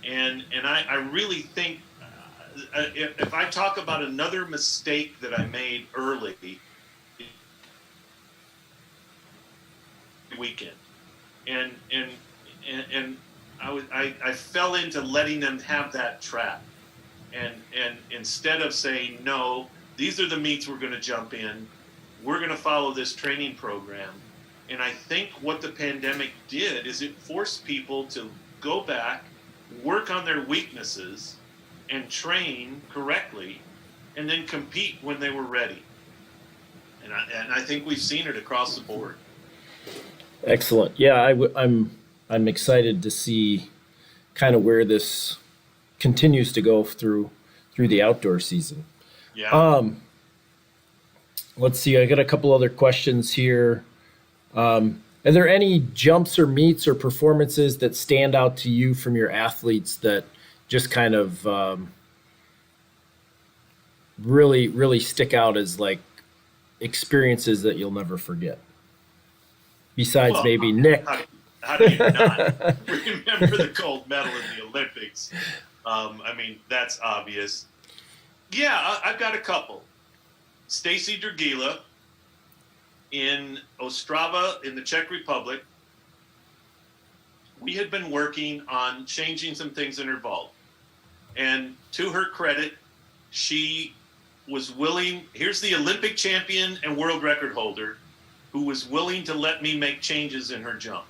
And I really think if I talk about another mistake that I made early weekend, and I fell into letting them have that trap, and instead of saying, no, these are the meets we're going to jump in, we're going to follow this training program. And I think what the pandemic did is it forced people to go back, work on their weaknesses, and train correctly, and then compete when they were ready. And I think we've seen it across the board. Excellent. Yeah, I'm excited to see kind of where this continues to go through the outdoor season. Yeah. Let's see. I got a couple other questions here. Are there any jumps or meets or performances that stand out to you from your athletes that just kind of really, really stick out as like experiences that you'll never forget? Besides maybe Nick. How do you not remember the gold medal in the Olympics? I mean, that's obvious. Yeah, I've got a couple. Stacy Dragila in Ostrava in the Czech Republic. We had been working on changing some things in her vault. And to her credit, she was willing. Here's the Olympic champion and world record holder who was willing to let me make changes in her jump.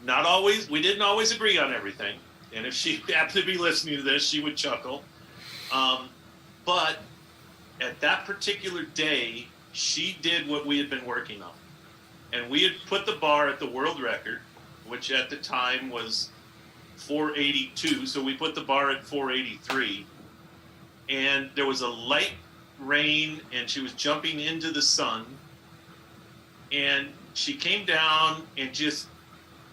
Not always, we didn't always agree on everything. And if she happened to be listening to this, she would chuckle. But at that particular day, she did what we had been working on. And we had put the bar at the world record, which at the time was 482. So we put the bar at 483. And there was a light rain, and she was jumping into the sun. And she came down and just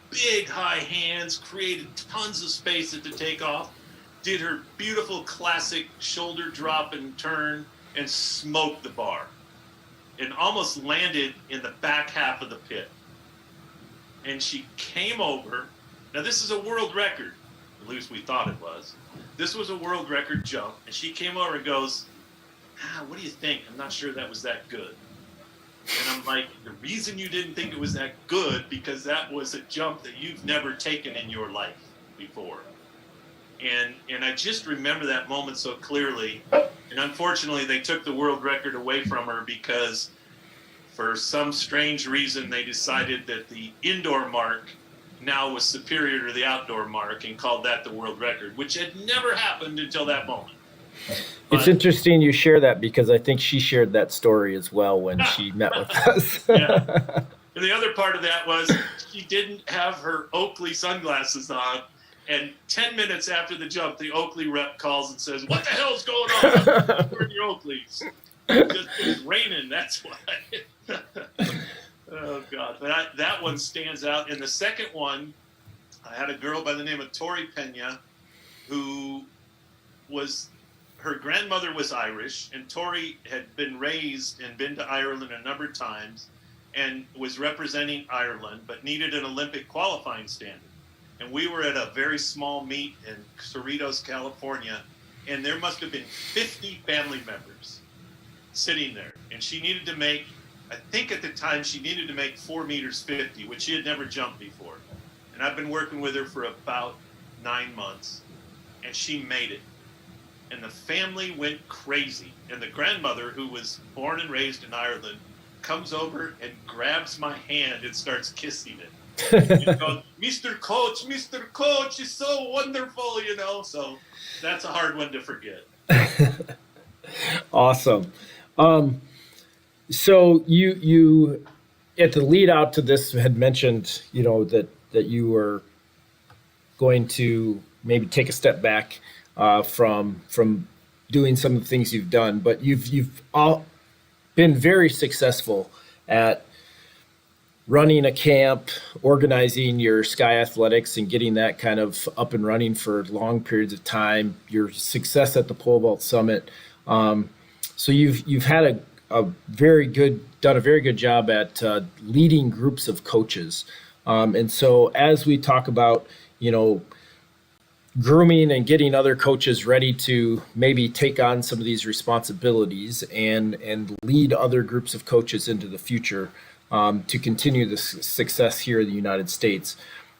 big high hands, created tons of space at the takeoff, did her beautiful classic shoulder drop and turn, and smoked the bar. And almost landed in the back half of the pit. And she came over. Now this is a world record, at least we thought it was. This was a world record jump, and she came over and goes, what do you think? I'm not sure that was that good. And I'm like, the reason you didn't think it was that good, because that was a jump that you've never taken in your life before. And I just remember that moment so clearly. And unfortunately, they took the world record away from her because for some strange reason, they decided that the indoor mark now was superior to the outdoor mark and called that the world record, which had never happened until that moment. It's interesting you share that because I think she shared that story as well when she met with us. Yeah. And the other part of that was she didn't have her Oakley sunglasses on. And 10 minutes after the jump, the Oakley rep calls and says, "What the hell's going on? Where are your Oakleys?" It was raining, that's why. Oh, God. But that one stands out. And the second one, I had a girl by the name of Tori Pena who was... Her grandmother was Irish, and Tori had been raised and been to Ireland a number of times. and was representing Ireland, but needed an Olympic qualifying standard. And we were at a very small meet in Cerritos, California, and there must have been 50 family members sitting there. And she needed to make, I think at the time, she needed to make 4 meters 50, which she had never jumped before. And I've been working with her for about 9 months, and she made it. And the family went crazy. And the grandmother, who was born and raised in Ireland, comes over and grabs my hand and starts kissing it. And goes, Mr. Coach, it's so wonderful, you know. So that's a hard one to forget. Awesome. So you at the lead out to this had mentioned, you know, that you were going to maybe take a step back from doing some of the things you've done, but you've all been very successful at running a camp, organizing your Sky Athletics, and getting that kind of up and running for long periods of time. Your success at the Pole Vault Summit. So you've had done a very good job at leading groups of coaches. And so as we talk about, you know, grooming and getting other coaches ready to maybe take on some of these responsibilities and lead other groups of coaches into the future, to continue the success here in the United States.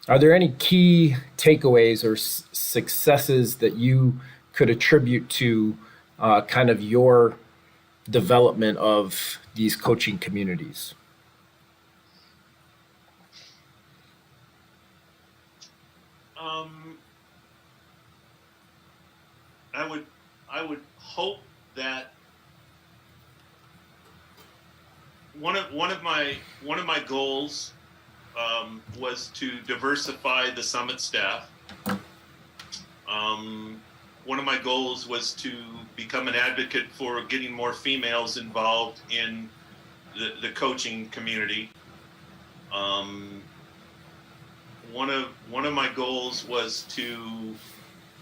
Are there any key takeaways or successes that you could attribute to kind of your development of these coaching communities? I would hope that one of my goals was to diversify the summit staff. One of my goals was to become an advocate for getting more females involved in the coaching community. One of my goals was to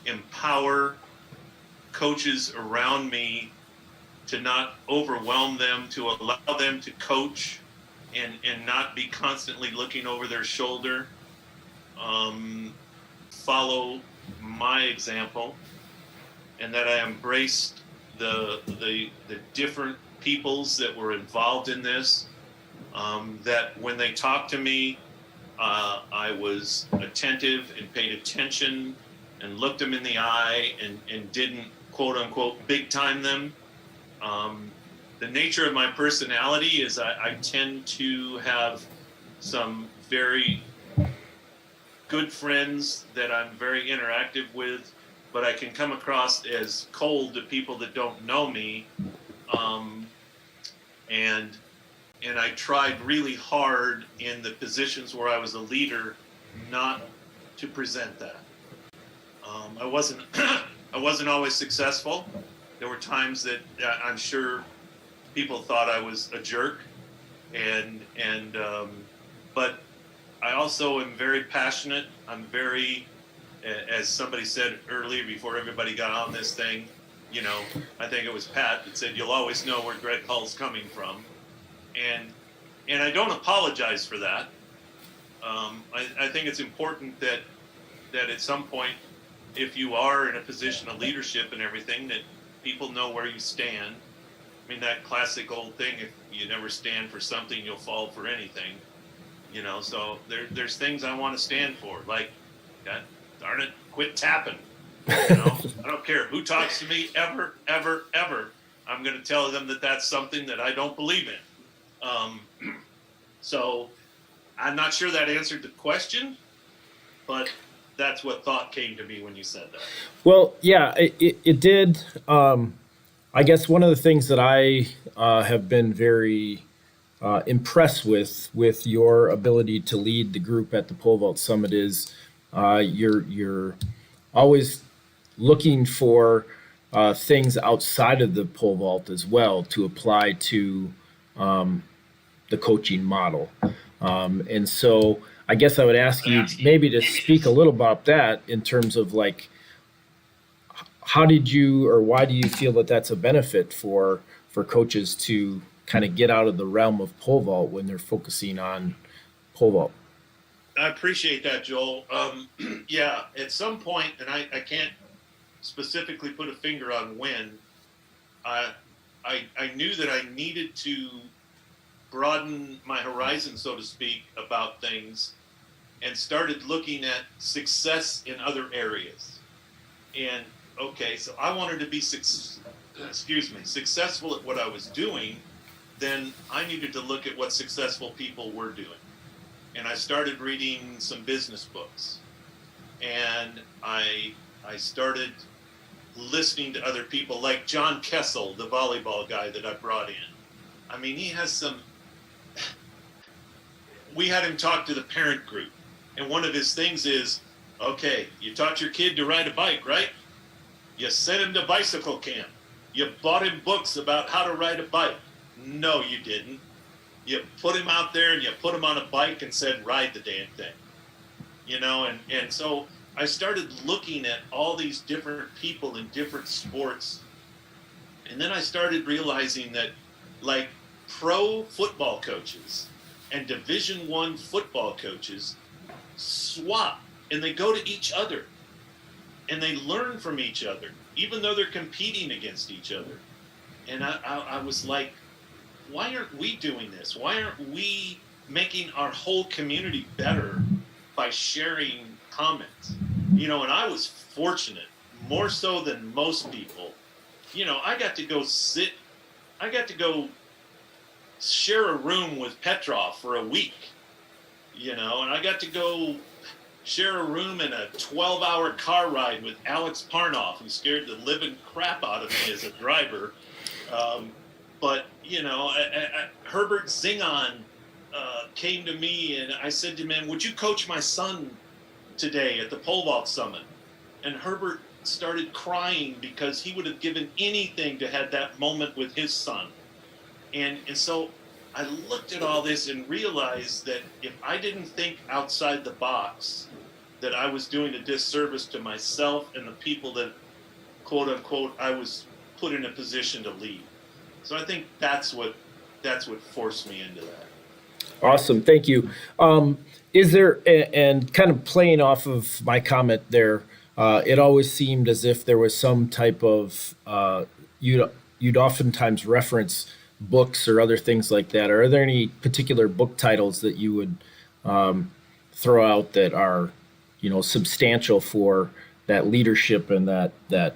empower coaches around me, to not overwhelm them, to allow them to coach and not be constantly looking over their shoulder. Follow my example, and that I embraced the different peoples that were involved in this. That when they talked to me, I was attentive and paid attention and looked them in the eye and didn't, quote unquote, big time them. The nature of my personality is I tend to have some very good friends that I'm very interactive with, but I can come across as cold to people that don't know me. And I tried really hard in the positions where I was a leader not to present that. I wasn't always successful. There were times that I'm sure people thought I was a jerk, but I also am very passionate. I'm very, as somebody said earlier before everybody got on this thing, you know, I think it was Pat that said, you'll always know where Greg Hull's coming from. And I don't apologize for that. I think it's important that at some point, if you are in a position of leadership and everything, that people know where you stand. I mean, that classic old thing, if you never stand for something, you'll fall for anything. You know, so there's things I want to stand for, like, God darn it, quit tapping. You know, I don't care who talks to me ever. I'm going to tell them that that's something that I don't believe in. So I'm not sure that answered the question, but that's what thought came to me when you said that. Well, yeah, it did. I guess one of the things that I have been very impressed with your ability to lead the group at the Pole Vault Summit is you're always looking for things outside of the pole vault as well to apply to the coaching model. And so I guess I would ask you maybe to speak a little about that in terms of, like, how did you, or why do you feel that that's a benefit for coaches to kind of get out of the realm of pole vault when they're focusing on pole vault. I appreciate that, Joel. Yeah, at some point, and I can't specifically put a finger on when, I knew that I needed to broaden my horizon, so to speak, about things, and started looking at success in other areas. And okay, so I wanted to be successful at what I was doing. Then I needed to look at what successful people were doing. And I started reading some business books. And I started listening to other people like John Kessel, the volleyball guy that I brought in. I mean, he has some, we had him talk to the parent group. And one of his things is, okay, you taught your kid to ride a bike, right? You sent him to bicycle camp. You bought him books about how to ride a bike. No, you didn't. You put him out there and you put him on a bike and said, ride the damn thing. You know, and so I started looking at all these different people in different sports. And then I started realizing that, like, pro football coaches and Division I football coaches swap and they go to each other and they learn from each other, even though they're competing against each other. And I was like, why aren't we doing this? Why aren't we making our whole community better by sharing comments? You know, and I was fortunate, more so than most people. You know, I got to go share a room with Petrov for a week, you know, and I got to go share a room in a 12-hour car ride with Alex Parnoff, who scared the living crap out of me as a driver. But, you know, Herbert Zingon came to me and I said to him, man, would you coach my son today at the pole vault summit? And Herbert started crying because he would have given anything to have that moment with his son. And so I looked at all this and realized that if I didn't think outside the box, that I was doing a disservice to myself and the people that, quote unquote, I was put in a position to lead. So I think that's what forced me into that. Awesome, thank you. Is there, and kind of playing off of my comment there, it always seemed as if there was some type of, you'd oftentimes reference books or other things like that. Are there any particular book titles that you would throw out that are, you know, substantial for that leadership and that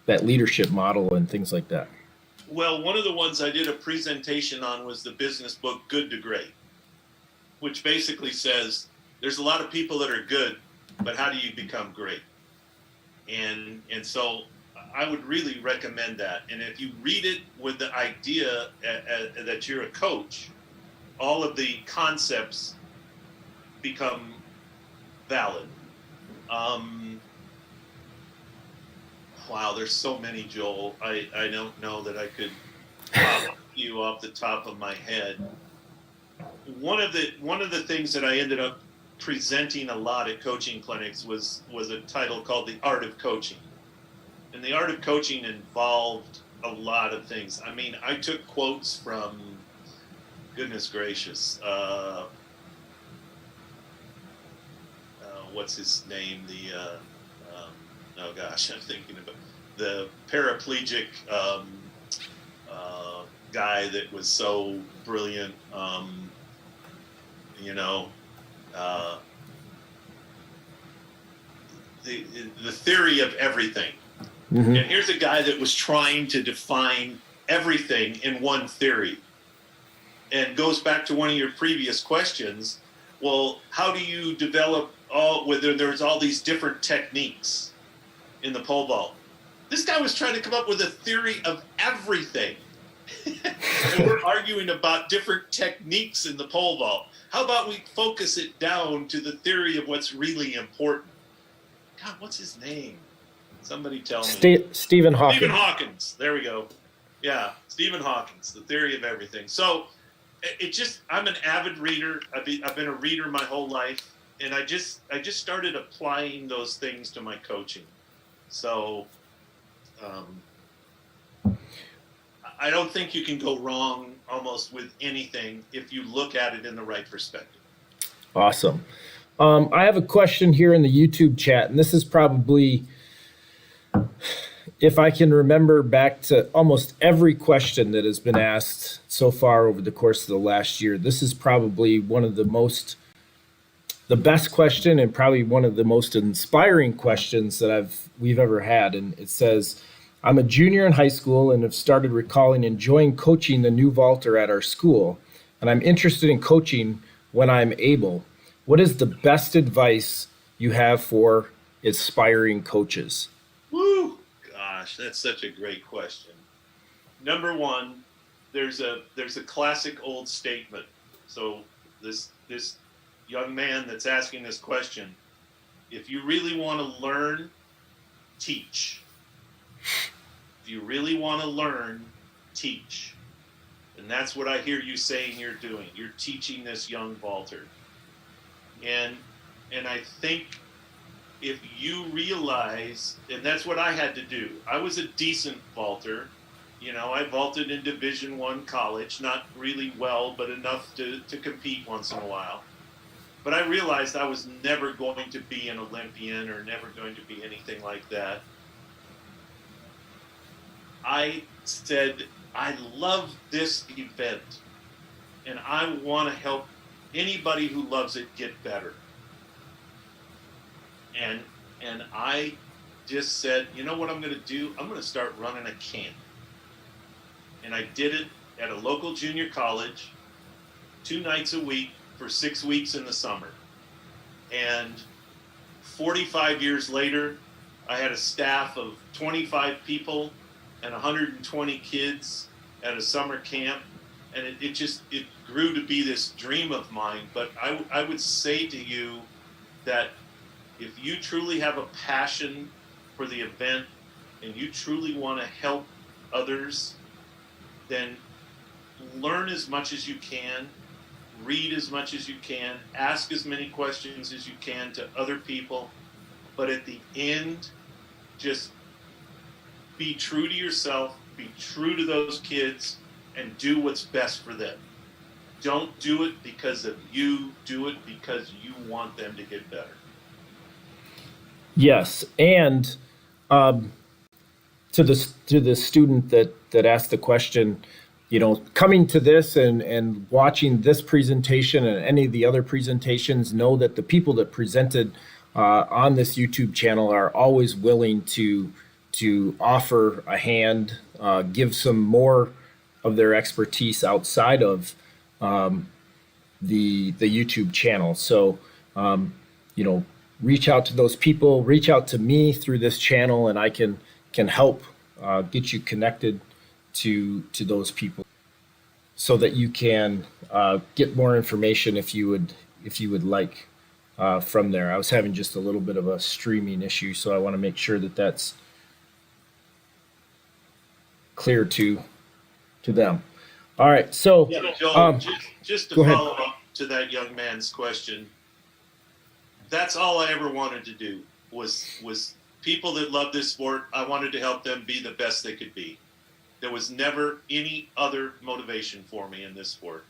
leadership model and things like that? Well, one of the ones I did a presentation on was the business book Good to Great, which basically says there's a lot of people that are good, but how do you become great? And so I would really recommend that. And if you read it with the idea that you're a coach, all of the concepts become valid. Wow, there's so many, Joel. I don't know that I could pop you off the top of my head. One of the things that I ended up presenting a lot at coaching clinics was a title called The Art of Coaching. And The Art of Coaching involved a lot of things. I mean, I took quotes from, goodness gracious, what's his name? Oh gosh, I'm thinking about the paraplegic guy that was so brilliant. You know, the theory of everything. Mm-hmm. And here's a guy that was trying to define everything in one theory. And goes back to one of your previous questions. Well, how do you develop whether there's all these different techniques in the pole vault? This guy was trying to come up with a theory of everything. And we're arguing about different techniques in the pole vault. How about we focus it down to the theory of what's really important? God, what's his name? Somebody tell me. Stephen Hawkins. Stephen Hawkins. There we go. Yeah, Stephen Hawkins, the theory of everything. So I'm an avid reader. I've been a reader my whole life. And I just started applying those things to my coaching. So I don't think you can go wrong almost with anything if you look at it in the right perspective. Awesome. I have a question here in the YouTube chat, and this is probably, if I can remember back to almost every question that has been asked so far over the course of the last year, this is probably one of the best question and probably one of the most inspiring questions that we've ever had. And it says, I'm a junior in high school and have started recalling enjoying coaching the new vaulter at our school, and I'm interested in coaching when I'm able. What is the best advice you have for aspiring coaches? Woo! Gosh, that's such a great question. Number one, there's a classic old statement. So this young man that's asking this question, if you really want to learn, teach. If you really want to learn, teach. And that's what I hear you saying you're doing. You're teaching this young vaulter. And I think if you realize, and that's what I had to do. I was a decent vaulter. You know, I vaulted in Division I college, not really well, but enough to compete once in a while. But I realized I was never going to be an Olympian or never going to be anything like that. I said, I love this event, and I want to help anybody who loves it get better. And I just said, you know what I'm going to do? I'm going to start running a camp. And I did it at a local junior college, 2 nights a week for 6 weeks in the summer. And 45 years later, I had a staff of 25 people and 120 kids at a summer camp. And it grew to be this dream of mine. But I would say to you that if you truly have a passion for the event and you truly want to help others, then learn as much as you can, read as much as you can, ask as many questions as you can to other people. But at the end, just be true to yourself, be true to those kids, and do what's best for them. Don't do it because of you, do it because you want them to get better. Yes, and to the student that asked the question, you know, coming to this and watching this presentation and any of the other presentations, know that the people that presented on this YouTube channel are always willing to offer a hand, give some more of their expertise outside of the YouTube channel. So, you know, reach out to those people, reach out to me through this channel, and I can help get you connected to those people so that you can get more information if you would like from there. I was having just a little bit of a streaming issue, so I want to make sure that that's clear to them. All right, so Yeah, Joel, just to go ahead. follow up to that young man's question, that's all I ever wanted to do was people that love this sport. I wanted to help them be the best they could be. There was never any other motivation for me in this sport.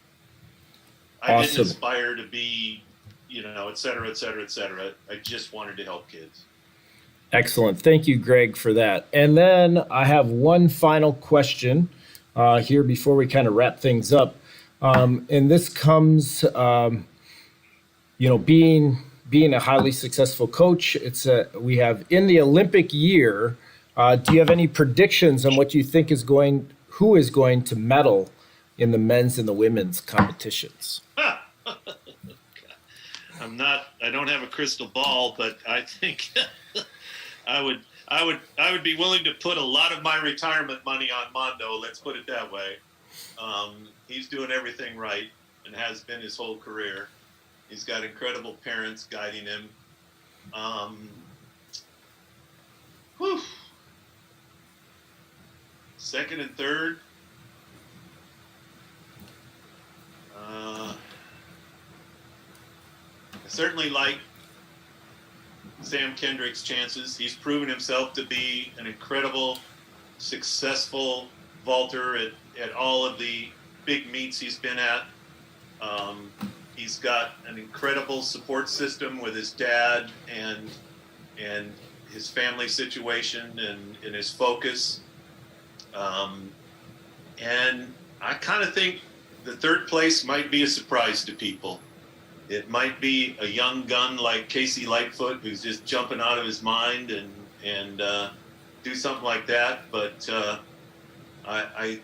I didn't aspire to be, you know, et cetera, et cetera, et cetera. I just wanted to help kids. Excellent. Thank you, Greg, for that. And then I have one final question here before we kind of wrap things up. And this comes, you know, being a highly successful coach. We have in the Olympic year. Do you have any predictions on what you think who is going to medal in the men's and the women's competitions? I don't have a crystal ball, but I think I would be willing to put a lot of my retirement money on Mondo. Let's put it that way. He's doing everything right and has been his whole career. He's got incredible parents guiding him. Second and third. I certainly like Sam Kendrick's chances. He's proven himself to be an incredible, successful vaulter at all of the big meets he's been at. He's got an incredible support system with his dad and his family situation and his focus. And I kind of think the third place might be a surprise to people. It might be a young gun like Casey Lightfoot, who's just jumping out of his mind and do something like that. But I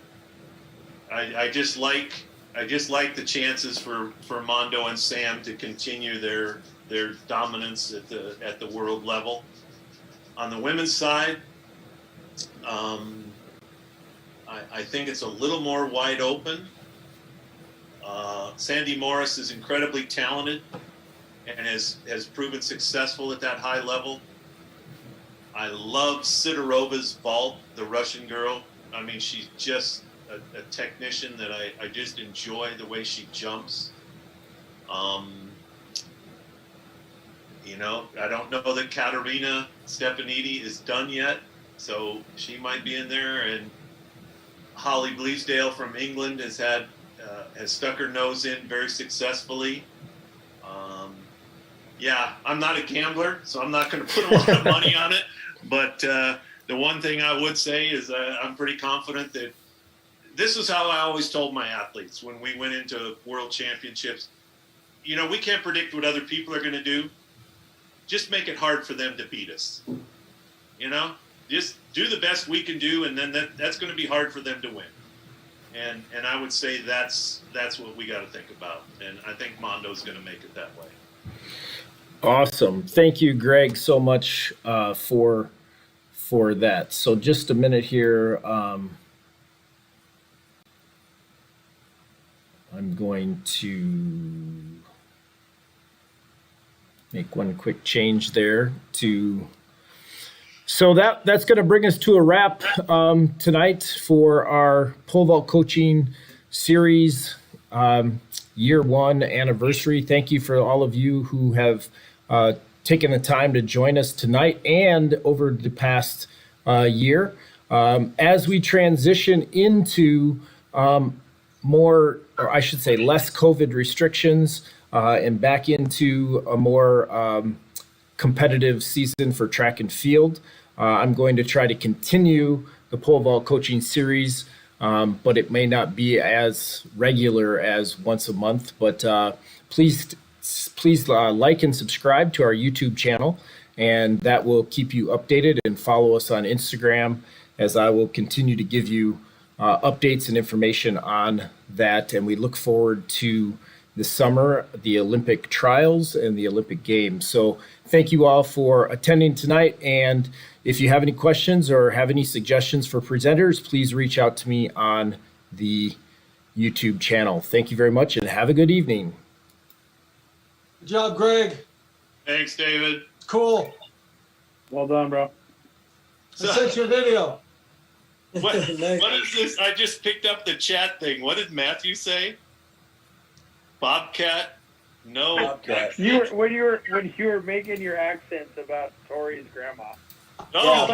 just like the chances for Mondo and Sam to continue their dominance at the world level. On the women's side, I think it's a little more wide open. Sandy Morris is incredibly talented and has proven successful at that high level. I love Sidorova's vault, the Russian girl. I mean, she's just a technician that I just enjoy the way she jumps. You know, I don't know that Katerina Stepanidi is done yet, so she might be in there. And Holly Bleasdale from England has stuck her nose in very successfully. Yeah, I'm not a gambler, so I'm not going to put a lot of money on it. But the one thing I would say is I'm pretty confident that this is how I always told my athletes when we went into world championships. You know, we can't predict what other people are going to do. Just make it hard for them to beat us. You know, just do the best we can do, and then that's going to be hard for them to win. And I would say that's what we got to think about. And I think Mondo's going to make it that way. Awesome. Thank you, Greg, so much for that. So just a minute here. I'm going to make one quick change there so that's going to bring us to a wrap tonight for our pole vault coaching series year 1 anniversary. Thank you for all of you who have taken the time to join us tonight and over the past year. As we transition into more, or I should say less COVID restrictions and back into a more competitive season for track and field, I'm going to try to continue the pole vault coaching series, but it may not be as regular as once a month. But please like and subscribe to our YouTube channel, and that will keep you updated, and follow us on Instagram, as I will continue to give you updates and information on that. And we look forward to the summer, the Olympic trials and the Olympic Games. So thank you all for attending tonight. And if you have any questions or have any suggestions for presenters, please reach out to me on the YouTube channel. Thank you very much and have a good evening. Good job, Greg. Thanks, David. Cool. Well done, bro. I sent you a video. What is this? I just picked up the chat thing. What did Matthew say? Bobcat? No. Bobcat. When you were making your accents about Tori's grandma. Oh, Yeah.